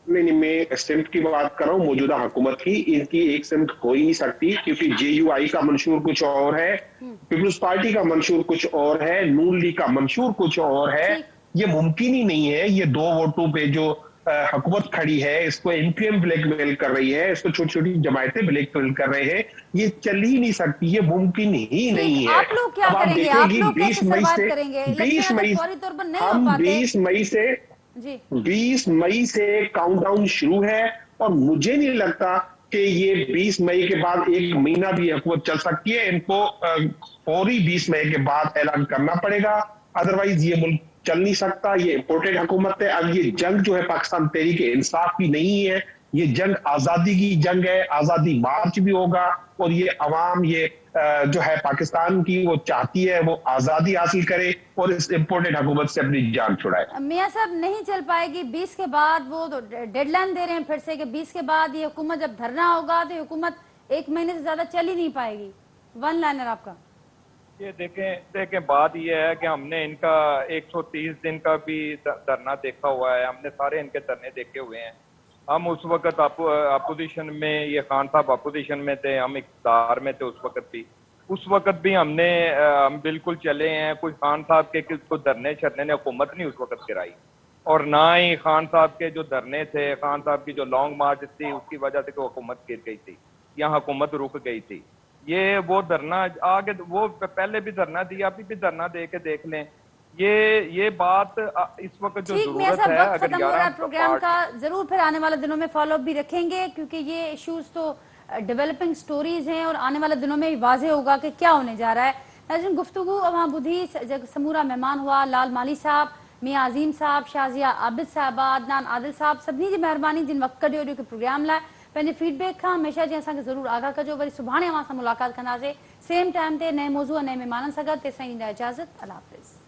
میں سمت کی بات کر رہا ہوں موجودہ حکومت کی. ان کی ایک سمت ہو ہی نہیں سکتی, کیونکہ JUI کا منشور کچھ اور ہے, پیپلز پارٹی کا منشور کچھ اور ہے, نون لیگ کا منشور کچھ اور ہے. یہ ممکن ہی نہیں ہے. یہ 2 ووٹوں پہ جو حکومت کھڑی ہے اس کو MPM بلیک میل کر رہی ہے, اس کو چھوٹی چھوٹی جماعتیں بلیک میل کر رہے ہیں. یہ چل ہی نہیں سکتی, یہ ممکن ہی نہیں ہے. آپ لوگ کیا کریں گے؟ آپ لوگ کیسے سروائیو کریں گے؟ الیکشن اگر فوری طور پر نہیں ہو پاتے. 20 مئی سے کاؤنٹ ڈاؤن شروع ہے, اور مجھے نہیں لگتا کہ یہ 20 مئی کے بعد 1 مہینہ بھی حکومت چل سکتی ہے. ان کو فوری 20 مئی کے بعد اعلان کرنا پڑے گا, ادروائز یہ ملک چل نہیں سکتا. یہ امپورٹنٹ حکومت ہے. اب یہ جنگ جو ہے پاکستان تحریک انصاف کی نہیں ہے, یہ جنگ آزادی کی جنگ ہے, آزادی مارچ بھی ہوگا, اور یہ عوام یہ جو ہے پاکستان کی وہ چاہتی ہے وہ آزادی حاصل کرے اور اس امپورٹنٹ حکومت سے اپنی جان چھڑائے. میاں صاحب نہیں چل پائے گی 20 کے بعد, وہ ڈیڈ لائن دے رہے ہیں پھر سے کہ 20 کے بعد یہ حکومت جب دھرنا ہوگا تو یہ حکومت 1 مہینے سے زیادہ چل ہی نہیں پائے گی. ون لائنر آپ کا. یہ دیکھیں بات یہ ہے کہ ہم نے ان کا 130 دن کا بھی دھرنا دیکھا ہوا ہے, ہم نے سارے ان کے دھرنے دیکھے ہوئے ہیں. ہم اس وقت اپوزیشن میں, یہ خان صاحب اپوزیشن میں تھے, ہم اقتدار میں تھے اس وقت بھی ہم بالکل چلے ہیں. کوئی خان صاحب کے کوئی دھرنے شرنے نے حکومت نہیں اس وقت گرائی, اور نہ ہی خان صاحب کے جو دھرنے تھے, خان صاحب کی جو لانگ مارچ تھی اس کی وجہ سے کہ حکومت گر گئی تھی یا حکومت رک گئی تھی. یہ وہ دھرنا آگے, وہ پہلے بھی دھرنا دیا, ابھی بھی دھرنا دے کے دیکھ لیں. یہ بات اس وقت جو ضرورت ہے, اگر ختم ہو رہا ہے پروگرام کا, ضرور پھر آنے والے دنوں میں فالو اپ بھی رکھیں گے, کیونکہ یہ ایشوز تو ڈیولپنگ سٹوریز ہیں اور آنے والے دنوں میں واضح ہوگا کہ کیا ہونے جا رہا ہے. ناظرین, گفتگو وہاں بدھی سمورہ مہمان ہوا لال مالی صاحب, میاں عظیم صاحب, شازیہ عابد صاحبہ, عدنان عادل صاحب, سبھی جی مہربانی جن وقت کڈیو کے پروگرام لائے. پنجے فیڈ بیک کا ہمیشہ جی اساں ضرور آگاہ کجو. وری سبحانے اوہاں سان ملاقات کنदासीं سیم ٹائم تے نئے موضوع نئے مہمانن سان گڈ. तेसिताईं ॾींदा इजाज़त. अल्लाह हाफ़िज़.